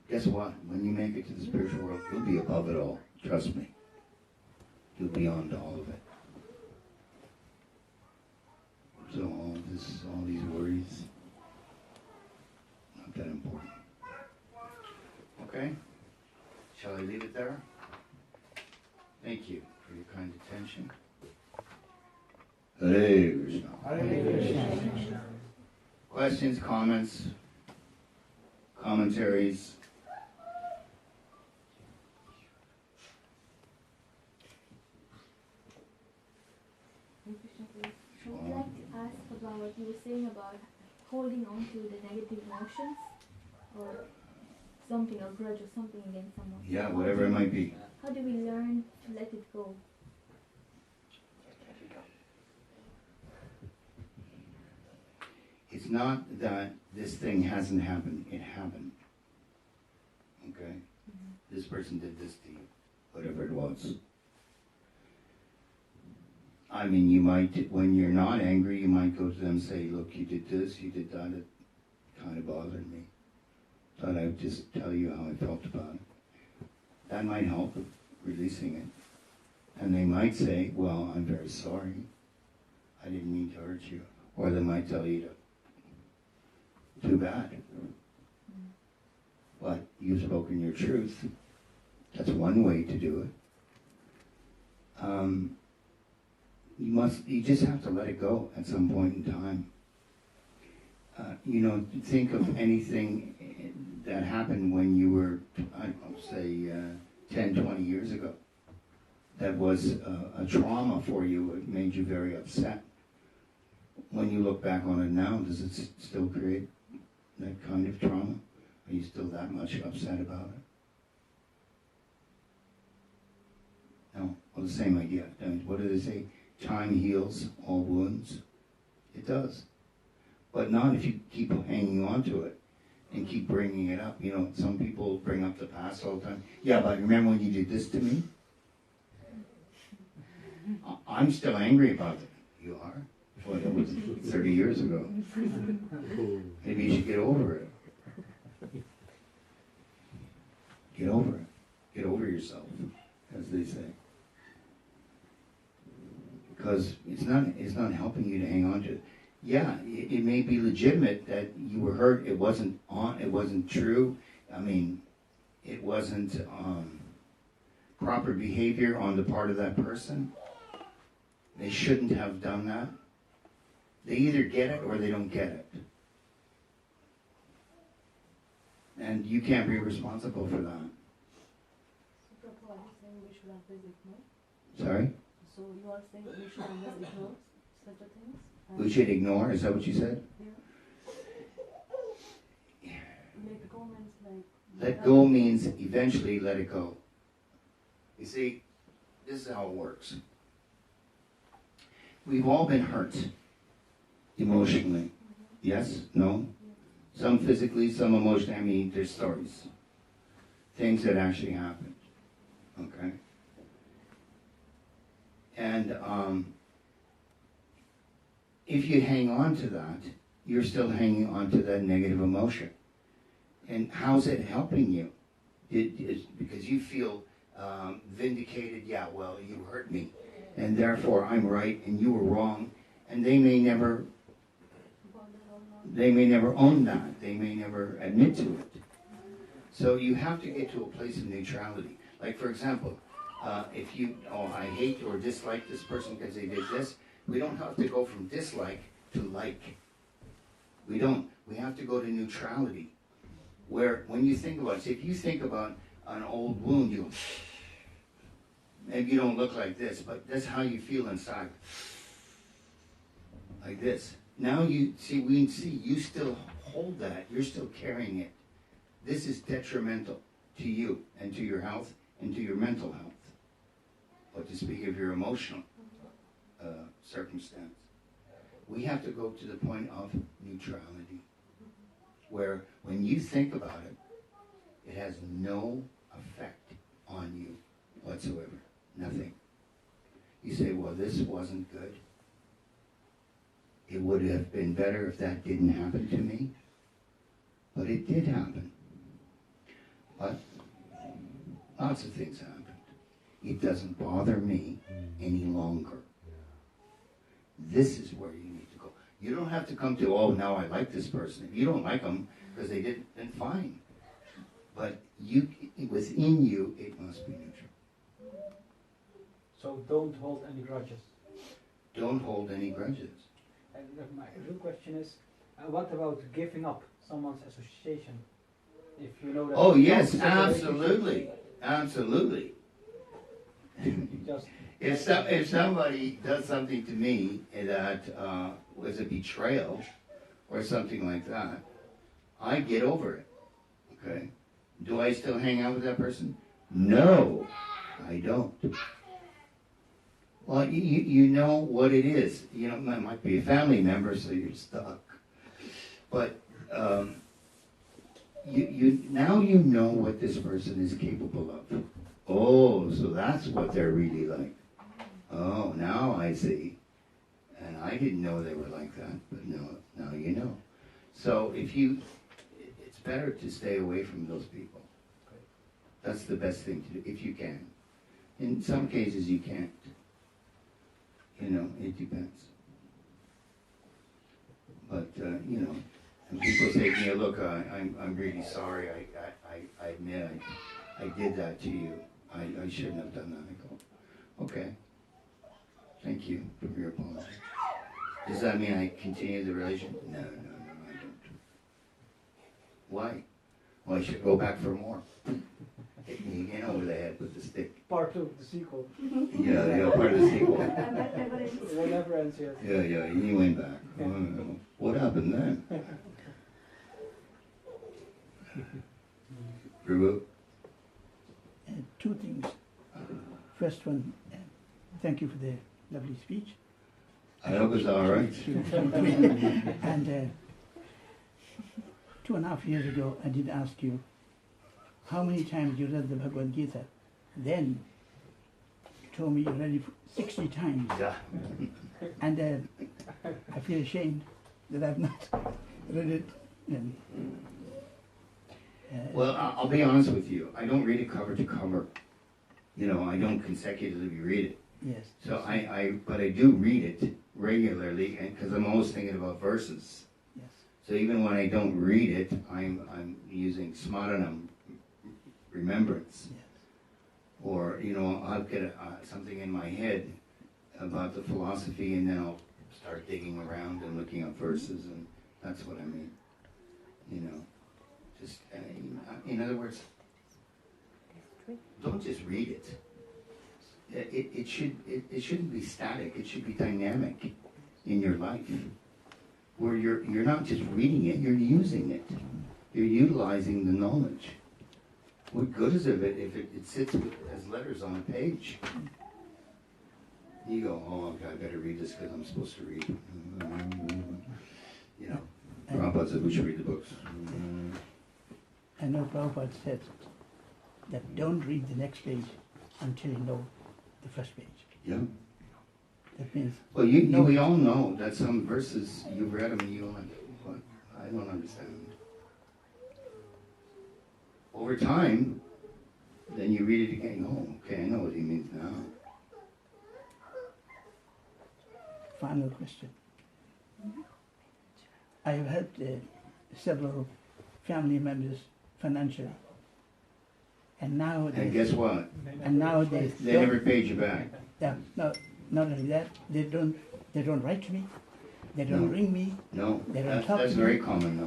Speaker 1: Guess what? When you make it to the spiritual world, you'll be above it all. Trust me. You'll be beyond all of it. So all these worries, not that important. Okay? Shall I leave it there? Thank you for your kind attention. Hare Krishna.
Speaker 3: Hare Krishna.
Speaker 1: Questions, comments, commentaries?
Speaker 5: I would like to ask about what you were saying about holding on to the negative emotions or something, or grudge or something against someone.
Speaker 1: Yeah, whatever it might be.
Speaker 5: How do we learn to let it go?
Speaker 1: It's not that this thing hasn't happened, it happened. Okay? Mm-hmm. This person did this to you, whatever it was. I mean, you might, when you're not angry, you might go to them and say, look, you did this, you did that, it kind of bothered me. Thought I'd just tell you how I felt about it. That might help with releasing it. And they might say, well, I'm very sorry. I didn't mean to hurt you. Or they might tell you to, too bad. But you've spoken your truth. That's one way to do it. you just have to let it go at some point in time. Think of anything that happened when you were, I don't know, say 10, 20 years ago. That was a trauma for you. It made you very upset. When you look back on it now, does it still create that kind of trauma? Are you still that much upset about it? No. Well, the same idea. What do they say? Time heals all wounds. It does. But not if you keep hanging on to it and keep bringing it up. Some people bring up the past all the time. Yeah, but remember when you did this to me? I'm still angry about it. You are? Boy, that was 30 years ago. Maybe you should get over it. Get over it. Get over yourself, as they say. Because it's not helping you to hang on to it. Yeah, it may be legitimate that you were hurt. It wasn't true. I mean, it wasn't proper behavior on the part of that person. They shouldn't have done that. They either get it or they don't get it. And you can't be responsible for that.
Speaker 3: So, Prabhu, are you saying we should always ignore?
Speaker 1: Sorry?
Speaker 3: So, you are saying we should always ignore such a things?
Speaker 1: We should ignore? Is that what you said?
Speaker 3: Yeah. Let go means like...
Speaker 1: Let go means eventually let it go. You see, this is how it works. We've all been hurt emotionally. Yes? No? Some physically, some emotionally. I mean, there's stories. Things that actually happened. Okay? And if you hang on to that, you're still hanging on to that negative emotion. And how's it helping you? Because you feel vindicated. Yeah, well, you hurt me, and therefore I'm right and you were wrong. And they may never own that. They may never admit to it. So you have to get to a place of neutrality. Like, for example, if you, I hate or dislike this person because they did this, we don't have to go from dislike to like. We don't. We have to go to neutrality. Where, when you think about it, if you think about an old wound, you go, maybe you don't look like this, but that's how you feel inside. Like this. Now you see, you still hold that. You're still carrying it. This is detrimental to you and to your health and to your mental health. But to speak of your emotional circumstance. We have to go to the point of neutrality. Where when you think about it, it has no effect on you whatsoever. Nothing. You say, well, this wasn't good. It would have been better if that didn't happen to me. But it did happen. But lots of things happened. It doesn't bother me any longer. This is where you need to go. You don't have to come to, oh, now I like this person. If you don't like them because they didn't, then fine. But within you, it must be neutral.
Speaker 4: So don't hold any grudges.
Speaker 1: Don't hold any grudges.
Speaker 4: And my real question is, what about giving up someone's association? If you know that.
Speaker 1: Oh yes, absolutely, absolutely.
Speaker 4: Just
Speaker 1: If somebody does something to me that was a betrayal or something like that, I get over it. Okay. Do I still hang out with that person? No, I don't. Well, you know what it is. You know, it might be a family member, so you're stuck. But now you know what this person is capable of. Oh, so that's what they're really like. Oh, now I see. And I didn't know they were like that, but now you know. So it's better to stay away from those people. That's the best thing to do, if you can. In some cases you can't. You know, it depends. But, you know, and people say to me, look, I'm really sorry. I admit I did that to you. I shouldn't have done that. I go, okay, Thank you for your apology. Does that mean I continue the relationship? No, I don't. Why? Well, I should go back for more. Hit me again over the head with the stick.
Speaker 4: Part 2, the sequel.
Speaker 1: Yeah, part of the sequel.
Speaker 5: And that never ends.
Speaker 4: It never ends, yes.
Speaker 1: Yeah, he went back.
Speaker 4: Yeah.
Speaker 1: What happened then? Prabhu?
Speaker 6: Two things. First one, thank you for the lovely speech.
Speaker 1: I hope it's all right.
Speaker 6: And 2.5 years ago, I did ask you, how many times you read the Bhagavad Gita? Then you told me you read it 60 times.
Speaker 1: Yeah.
Speaker 6: And I feel ashamed that I've not read it.
Speaker 1: Well, I'll be honest with you. I don't read it cover to cover. You know, I don't consecutively read it.
Speaker 6: Yes.
Speaker 1: So but I do read it regularly, and because I'm always thinking about verses.
Speaker 6: Yes.
Speaker 1: So even when I don't read it, I'm using smaranam, remembrance.
Speaker 6: Yes.
Speaker 1: Or, you know, I'll get something in my head about the philosophy, and then I'll start digging around and looking up verses, and that's what I mean. You know, just, in other words, don't just read it. It shouldn't be static. It should be dynamic in your life, where you're not just reading it, you're using it. You're utilizing the knowledge. What good is it if it sits as letters on a page? You go, oh, okay, I better read this because I'm supposed to read. You know, Prabhupada said we should read the books.
Speaker 6: I know Prabhupada said that don't read the next page until you know the first page.
Speaker 1: Yeah.
Speaker 6: That means...
Speaker 1: Well, we all know that some verses, you've read them and you're like, what? I don't understand. Over time, then you read it again. Oh, okay, I know what he means now.
Speaker 6: Final question. I have helped several family members financially. And now
Speaker 1: And guess what?
Speaker 6: they
Speaker 1: They never paid you back.
Speaker 6: Yeah, no, not only that, they don't write to me, they don't
Speaker 1: No.
Speaker 6: ring me,
Speaker 1: No,
Speaker 6: They don't talk
Speaker 1: that's
Speaker 6: to
Speaker 1: very
Speaker 6: me.
Speaker 1: common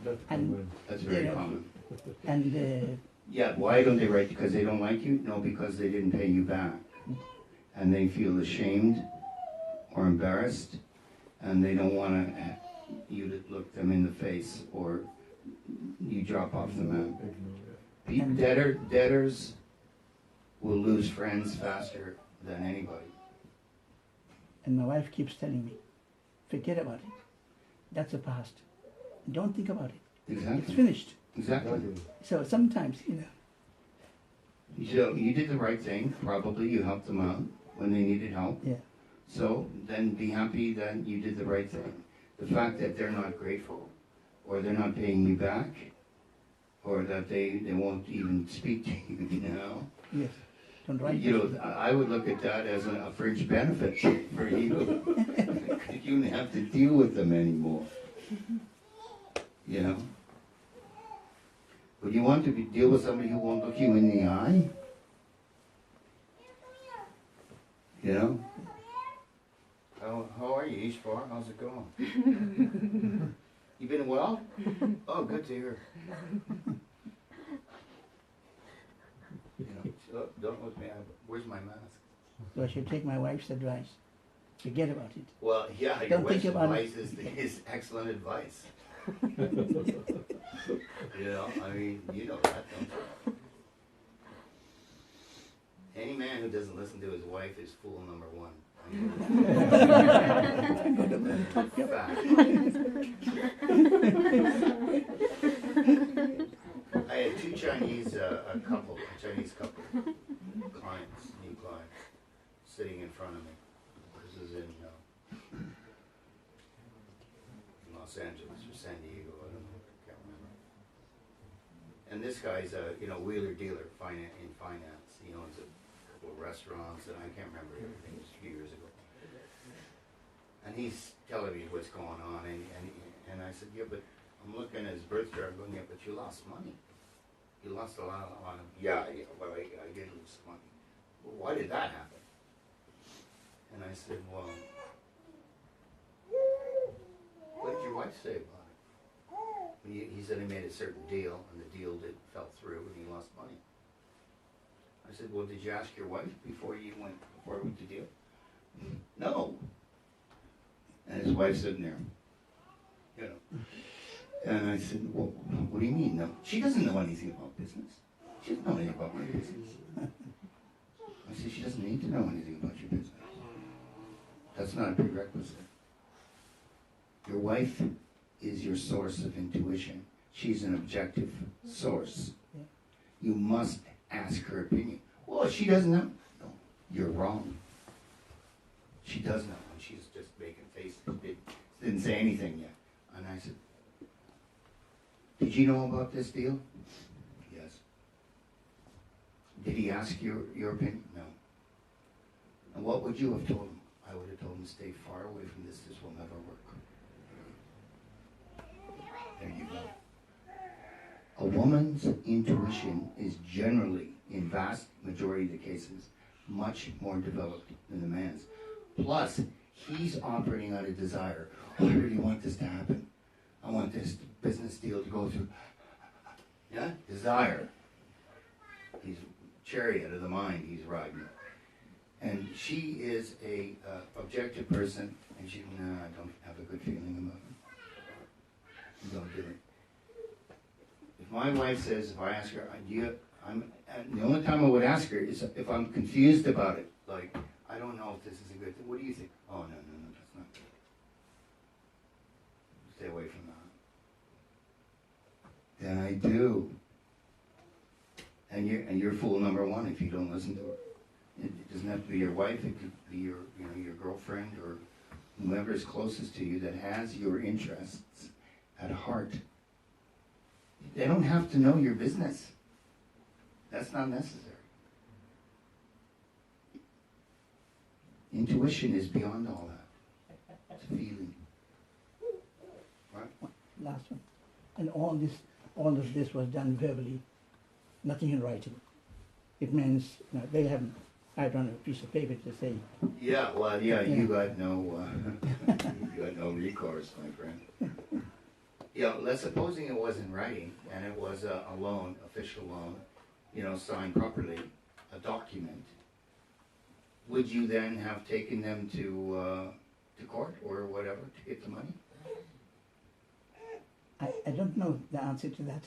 Speaker 1: though.
Speaker 6: and
Speaker 1: That's very
Speaker 6: Yeah.
Speaker 1: common.
Speaker 6: and
Speaker 1: Yeah, why don't they write? Because they don't like you? No, because they didn't pay you back. And they feel ashamed or embarrassed, and they don't want you to look them in the face or you drop off the map. Debtors will lose friends faster than anybody.
Speaker 6: my wife keeps telling me, forget about it. That's the past. Don't think about it. It's
Speaker 1: Exactly.
Speaker 6: finished.
Speaker 1: Exactly.
Speaker 6: So sometimes,
Speaker 1: So you did the right thing. Probably you helped them out when they needed help.
Speaker 6: yeah.
Speaker 1: So then be happy that you did the right thing. The fact that they're not grateful, or they're not paying you back, or that they won't even speak to you, you know.
Speaker 6: Yes. Don't write.
Speaker 1: You know, I would look at that as a fringe benefit for you. You don't have to deal with them anymore. You know? Would you want to deal with somebody who won't look you in the eye? You know? How are you, Ishvar? How's it going? You been well? Oh, good to hear. You know, don't look me. Where's my mask?
Speaker 6: So I should take my wife's advice. Forget about it.
Speaker 1: Well, yeah, your
Speaker 6: Don't
Speaker 1: wife's
Speaker 6: think about
Speaker 1: advice is excellent advice. You know, I mean, you know that, don't you? Any man who doesn't listen to his wife is fool number one. Fact. I had two Chinese Chinese couple, clients, new clients, sitting in front of me. This is in Los Angeles or San Diego, I don't know, I can't remember. And this guy's a wheeler dealer in finance. He owns a couple of restaurants, and I can't remember everything. It was a few years ago. And he's telling me what's going on, and I said, yeah, but I'm looking at his birth chart, I'm going, yeah, but you lost money. You lost a lot of, yeah, well, I did lose money. Well, why did that happen? And I said, well, what did your wife say about it? When he said he made a certain deal, and the deal fell through, and he lost money. I said, well, did you ask your wife before you went forward with the deal? No. And his wife's sitting there, you know. And I said, well, what do you mean? No, she doesn't know anything about business. She doesn't know anything about my business. I said, she doesn't need to know anything about your business. That's not a prerequisite. Your wife is your source of intuition. She's an objective source. You must ask her opinion. Well, she doesn't know. No, you're wrong. She does know, and she's just making faces. Didn't say anything yet. And I said, did you know about this deal? Yes. Did he ask your opinion? No. And what would you have told him? I would have told him to stay far away from this. This will never work. There you go. A woman's intuition is generally, in vast majority of the cases, much more developed than the man's. Plus, he's operating out of desire. Oh, I really want this to happen. I want this business deal to go through. Yeah? Desire. He's chariot of the mind he's riding. And she is a objective person, and she, no, I don't have a good feeling about it. Don't do it. If my wife says, if I ask her, the only time I would ask her is if I'm confused about it. Like, I don't know if this is a good thing. What do you think? Oh, no, that's not good. Stay away from that. Then I do. And you're fool number one if you don't listen to her. It doesn't have to be your wife. It could be your girlfriend or whomever is closest to you that has your interests at heart. They don't have to know your business. That's not necessary. Intuition is beyond all that. It's a feeling. Right?
Speaker 6: Last one. And all of this was done verbally, nothing in writing. It means they haven't. I don't have a piece of paper to say.
Speaker 1: Yeah, well, yeah, you got no recourse, my friend. Yeah, let's supposing it was in writing and it was a loan, official loan, signed properly, a document. Would you then have taken them to court or whatever to get the money?
Speaker 6: I don't know the answer to that.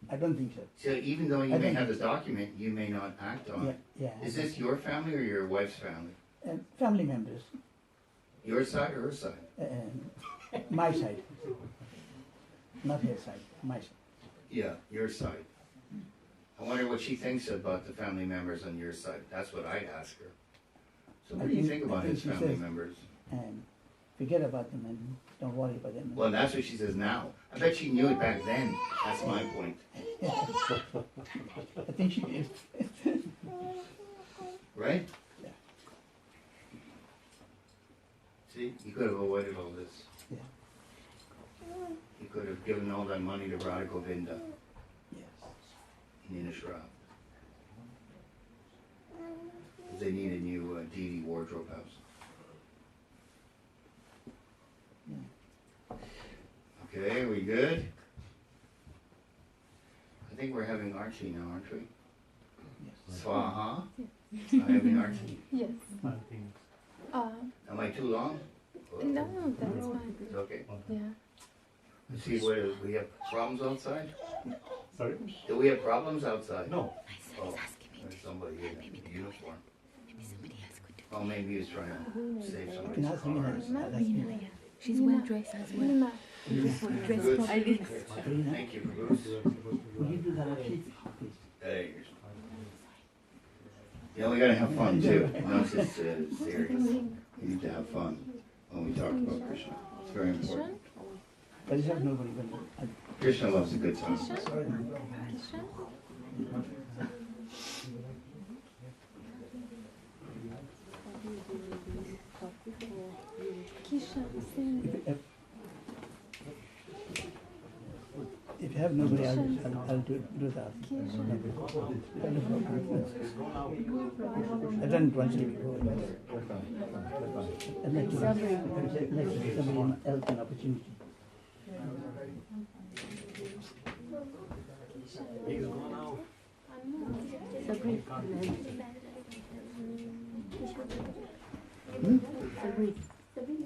Speaker 6: I don't think so.
Speaker 1: So even though you may have the document, you may not act on it.
Speaker 6: Yeah.
Speaker 1: Is this your family or your wife's family?
Speaker 6: Family members.
Speaker 1: Your side or her side?
Speaker 6: My side. Not her side, my side.
Speaker 1: Yeah, your side. I wonder what she thinks about the family members on your side. That's what I'd ask her. So what do you think about his family members?
Speaker 6: Forget about them and don't worry about them.
Speaker 1: Well, that's what she says now. I bet she knew it back then. That's my point.
Speaker 6: I think she is.
Speaker 1: Right?
Speaker 6: Yeah.
Speaker 1: See, you could have avoided all this.
Speaker 6: Yeah.
Speaker 1: You could have given all that money to Radha Govinda
Speaker 6: Yes.
Speaker 1: in Innishrab. They need a new DD wardrobe house. Okay, we good? I think we're having Archie now, aren't we?
Speaker 6: Yes.
Speaker 1: Swaha? I'm having Archie.
Speaker 5: Yes.
Speaker 1: Am I too long?
Speaker 5: No, that's fine.
Speaker 1: It's okay.
Speaker 5: Yeah.
Speaker 1: Let's see, what is, we have problems outside?
Speaker 7: Sorry?
Speaker 1: Do we have problems outside?
Speaker 7: No.
Speaker 1: Oh, there's somebody in uniform. Well, maybe he's trying to save somebody's car.
Speaker 5: She's well dressed as well. Dressed
Speaker 1: Good.
Speaker 5: properly.
Speaker 1: Thank you, Bruce.
Speaker 6: Will you do that actually? Please.
Speaker 1: Hey. Yeah, we gotta have fun too. Not just serious. We need to have fun when we talk about Krishna. It's very important.
Speaker 6: I just have nobody but
Speaker 1: Krishna loves a good time.
Speaker 6: sorry.
Speaker 5: Kisha, sing.
Speaker 6: If you have nobody, I'll do that. I've done it once before. I'd like to give somebody else an opportunity.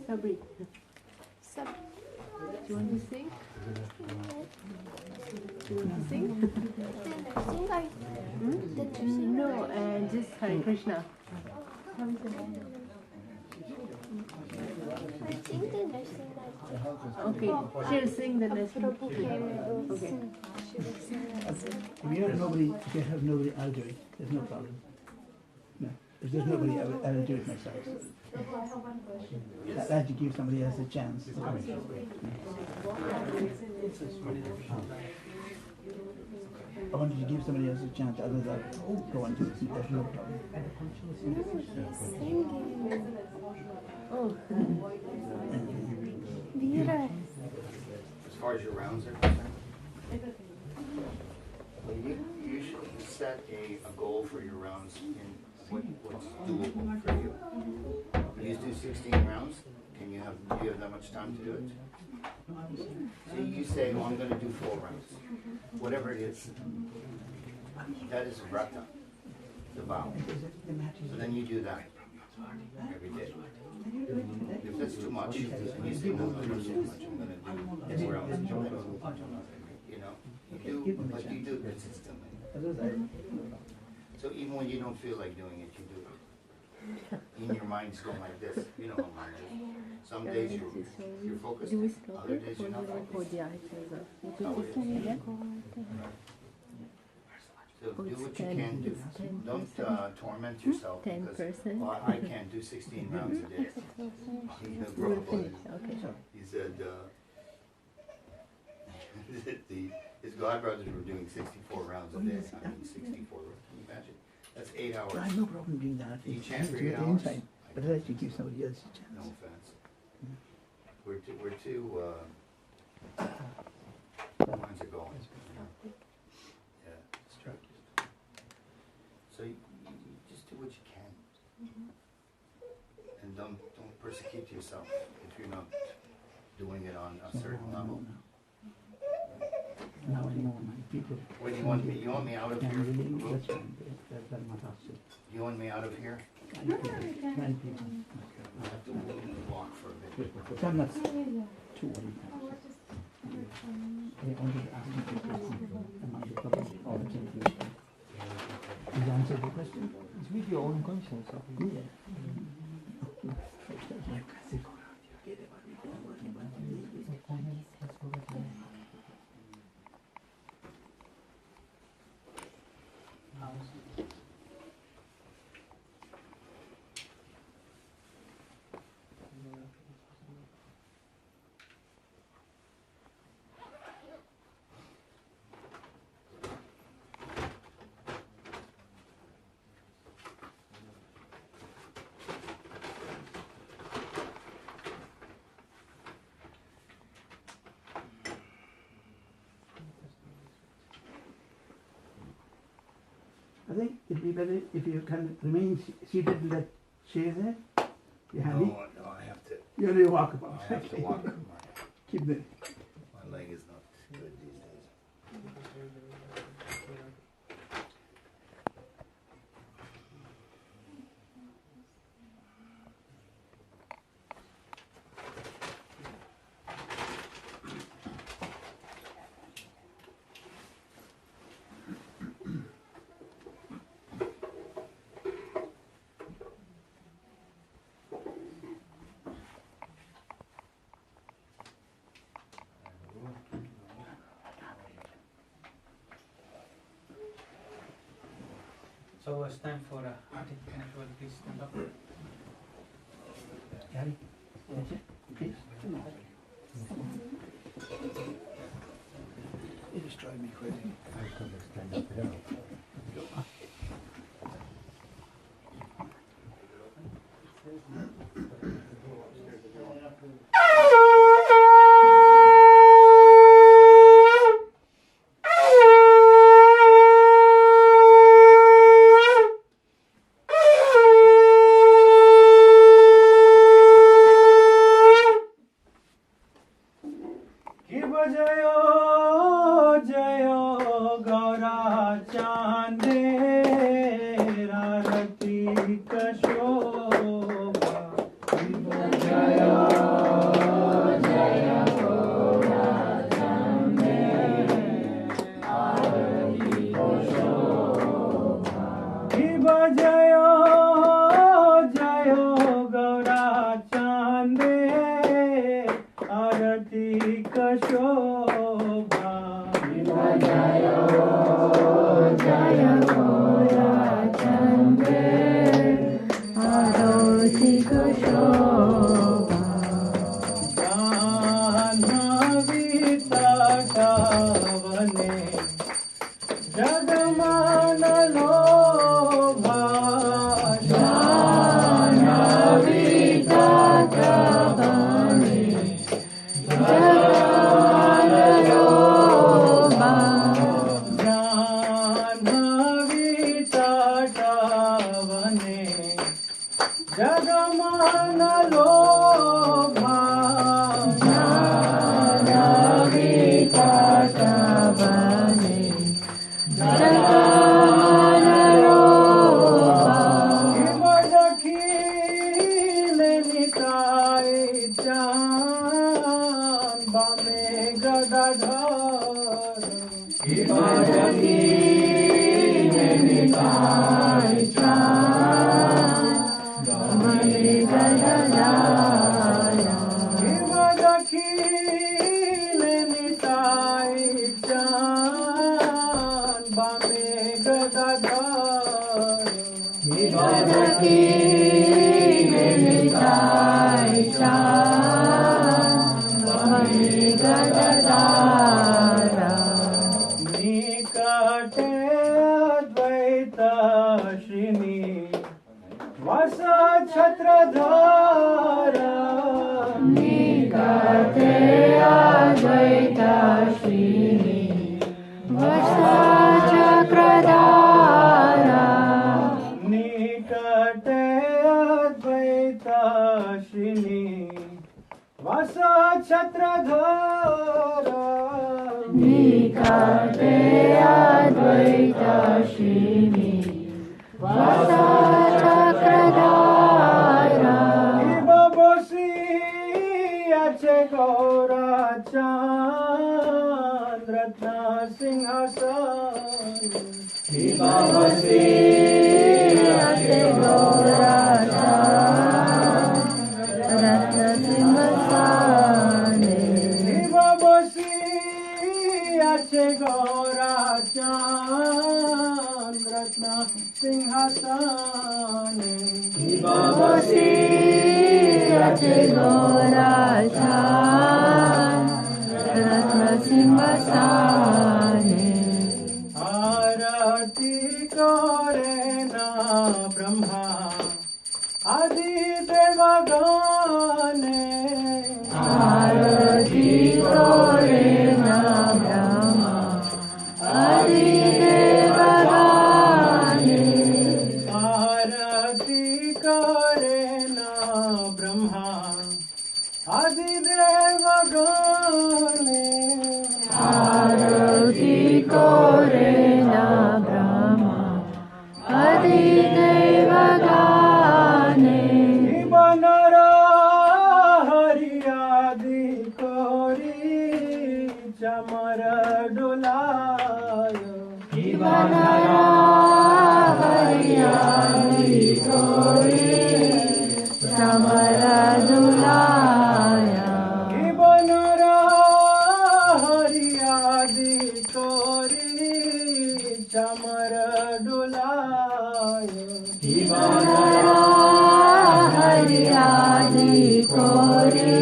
Speaker 3: Sabri. Do you want to sing? Do you want to sing? No, just Hare Krishna. Okay, she'll sing the next one. Okay.
Speaker 6: If you have nobody, I'll do it. There's no problem. No, if there's nobody, I'll do it myself. I'd like to give somebody else a chance. I wanted to give somebody else a chance, others I'll go on to it. There's no problem.
Speaker 3: Oh.
Speaker 1: As far as your rounds are concerned, well, you usually set a goal for your rounds in what's doable for you. You do 16 rounds. Do you have that much time to do it? So you say, well, I'm going to do 4 rounds. Whatever it is, that is vrata, the vow. So then you do that every day. If that's too much, and you say, no, that's too much, I'm going to do 4 rounds. You know, you do consistently. So even when you don't feel like doing it, you do it. In your mind's going like this. You know how mine is. Some days you're focused, other days you're not focused. So do what you can do. Don't torment yourself because, well, I can't do 16 rounds a day. He said his godbrothers were doing 64 rounds a day. I mean, 64. Can you imagine? That's 8 hours.
Speaker 6: I have no problem doing that.
Speaker 1: You chant for
Speaker 6: Do
Speaker 1: 8
Speaker 6: it
Speaker 1: hours?
Speaker 6: inside, but I'd like to give somebody else a chance.
Speaker 1: No offense. We're too minds are going. Yeah. So you just do what you can. And don't persecute yourself if you're not doing it on a certain level.
Speaker 6: Now I know my people.
Speaker 1: Wait, you want me out of here?
Speaker 6: That's fine. That's not us.
Speaker 1: You want me out of here?
Speaker 6: My people.
Speaker 1: I'll have to walk for a bit.
Speaker 6: But I'm not too worried. They only ask me to all the things. Did you answer the question?
Speaker 4: It's with your own conscience.
Speaker 6: Yeah. I think it'd be better if you can remain seated in that chair there. You handy?
Speaker 1: No, I have to.
Speaker 6: You only walk about.
Speaker 1: I have to walk.
Speaker 6: Keep the.
Speaker 1: My leg is not good these days.
Speaker 4: So it's time for Ati. Can everybody please stand up?
Speaker 6: Gary, that's it. Please. You just drive me crazy.
Speaker 4: Chande आरती कशोभा जय जय गौरा चांदे आरती कशोभा जय जय गौरा चांदे आरती कशोभा जय जय गौरा चंद्रे आरती कशोभा जाह्नवी तटवने जगमान लोभा जाह्नवी तटवने जगमान लोभा जाह्नवी तटवने जगमान लोभा जाह्नवी तटवने जगमान लोभा हिम दखिल निताय चाँद बामे गदाधर हिम दखिल निताय चाँद बामे गदाधर हिम दखिल निताय चाँद बामे गदाधर हिम दखिल निताय चाँद बामे गदाधर निकटे अद्वैत श्रीनि वस छत्रधर निकटे अद्वैत श्रीनि वस चक्रधर निकटे अद्वैत श्रीनि वस छत्रधर निकटे अद्वैत श्रीनि वस चक्रधर शिव बसी আছে गौरा चांद रत्न सिंहासन शिव बसी আছে गौरा चांद रत्न सिंहासन शिव बसी আছে गौरा चांद रत्न सिंहासन शिव बसी আছে गौरा चांद रत्न सिंहासन आरती करे ना ब्रह्मा आदि देवगणे आरती करे ना ब्रह्मा आदि देवगणे आरती करे ना ब्रह्मा आदि देवगणे आरती करे ना ब्रह्मा आदि देवगणे बनर हरि आदि कोरी चमर डुलाय बनर हरि आदि कोरी चमर डुलाय बनर हरि आदि कोरी चमर डुलाय बनर हरि आदि कोरी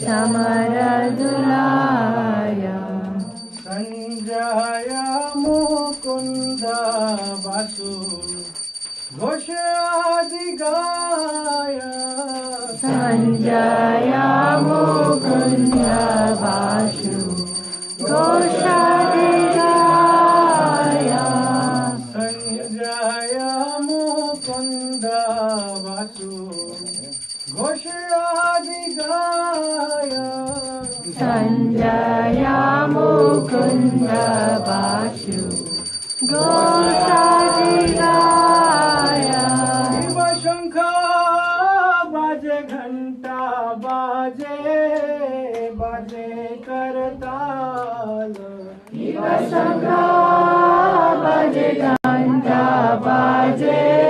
Speaker 4: चमर डुलाय संजय मुकुंद वासु घोष आदि गाय संजय मुकुंद वासु घोष आदि गाय संजय मुकुंद वासु घोष आदि गाय संजय मुकुंद वासु
Speaker 3: God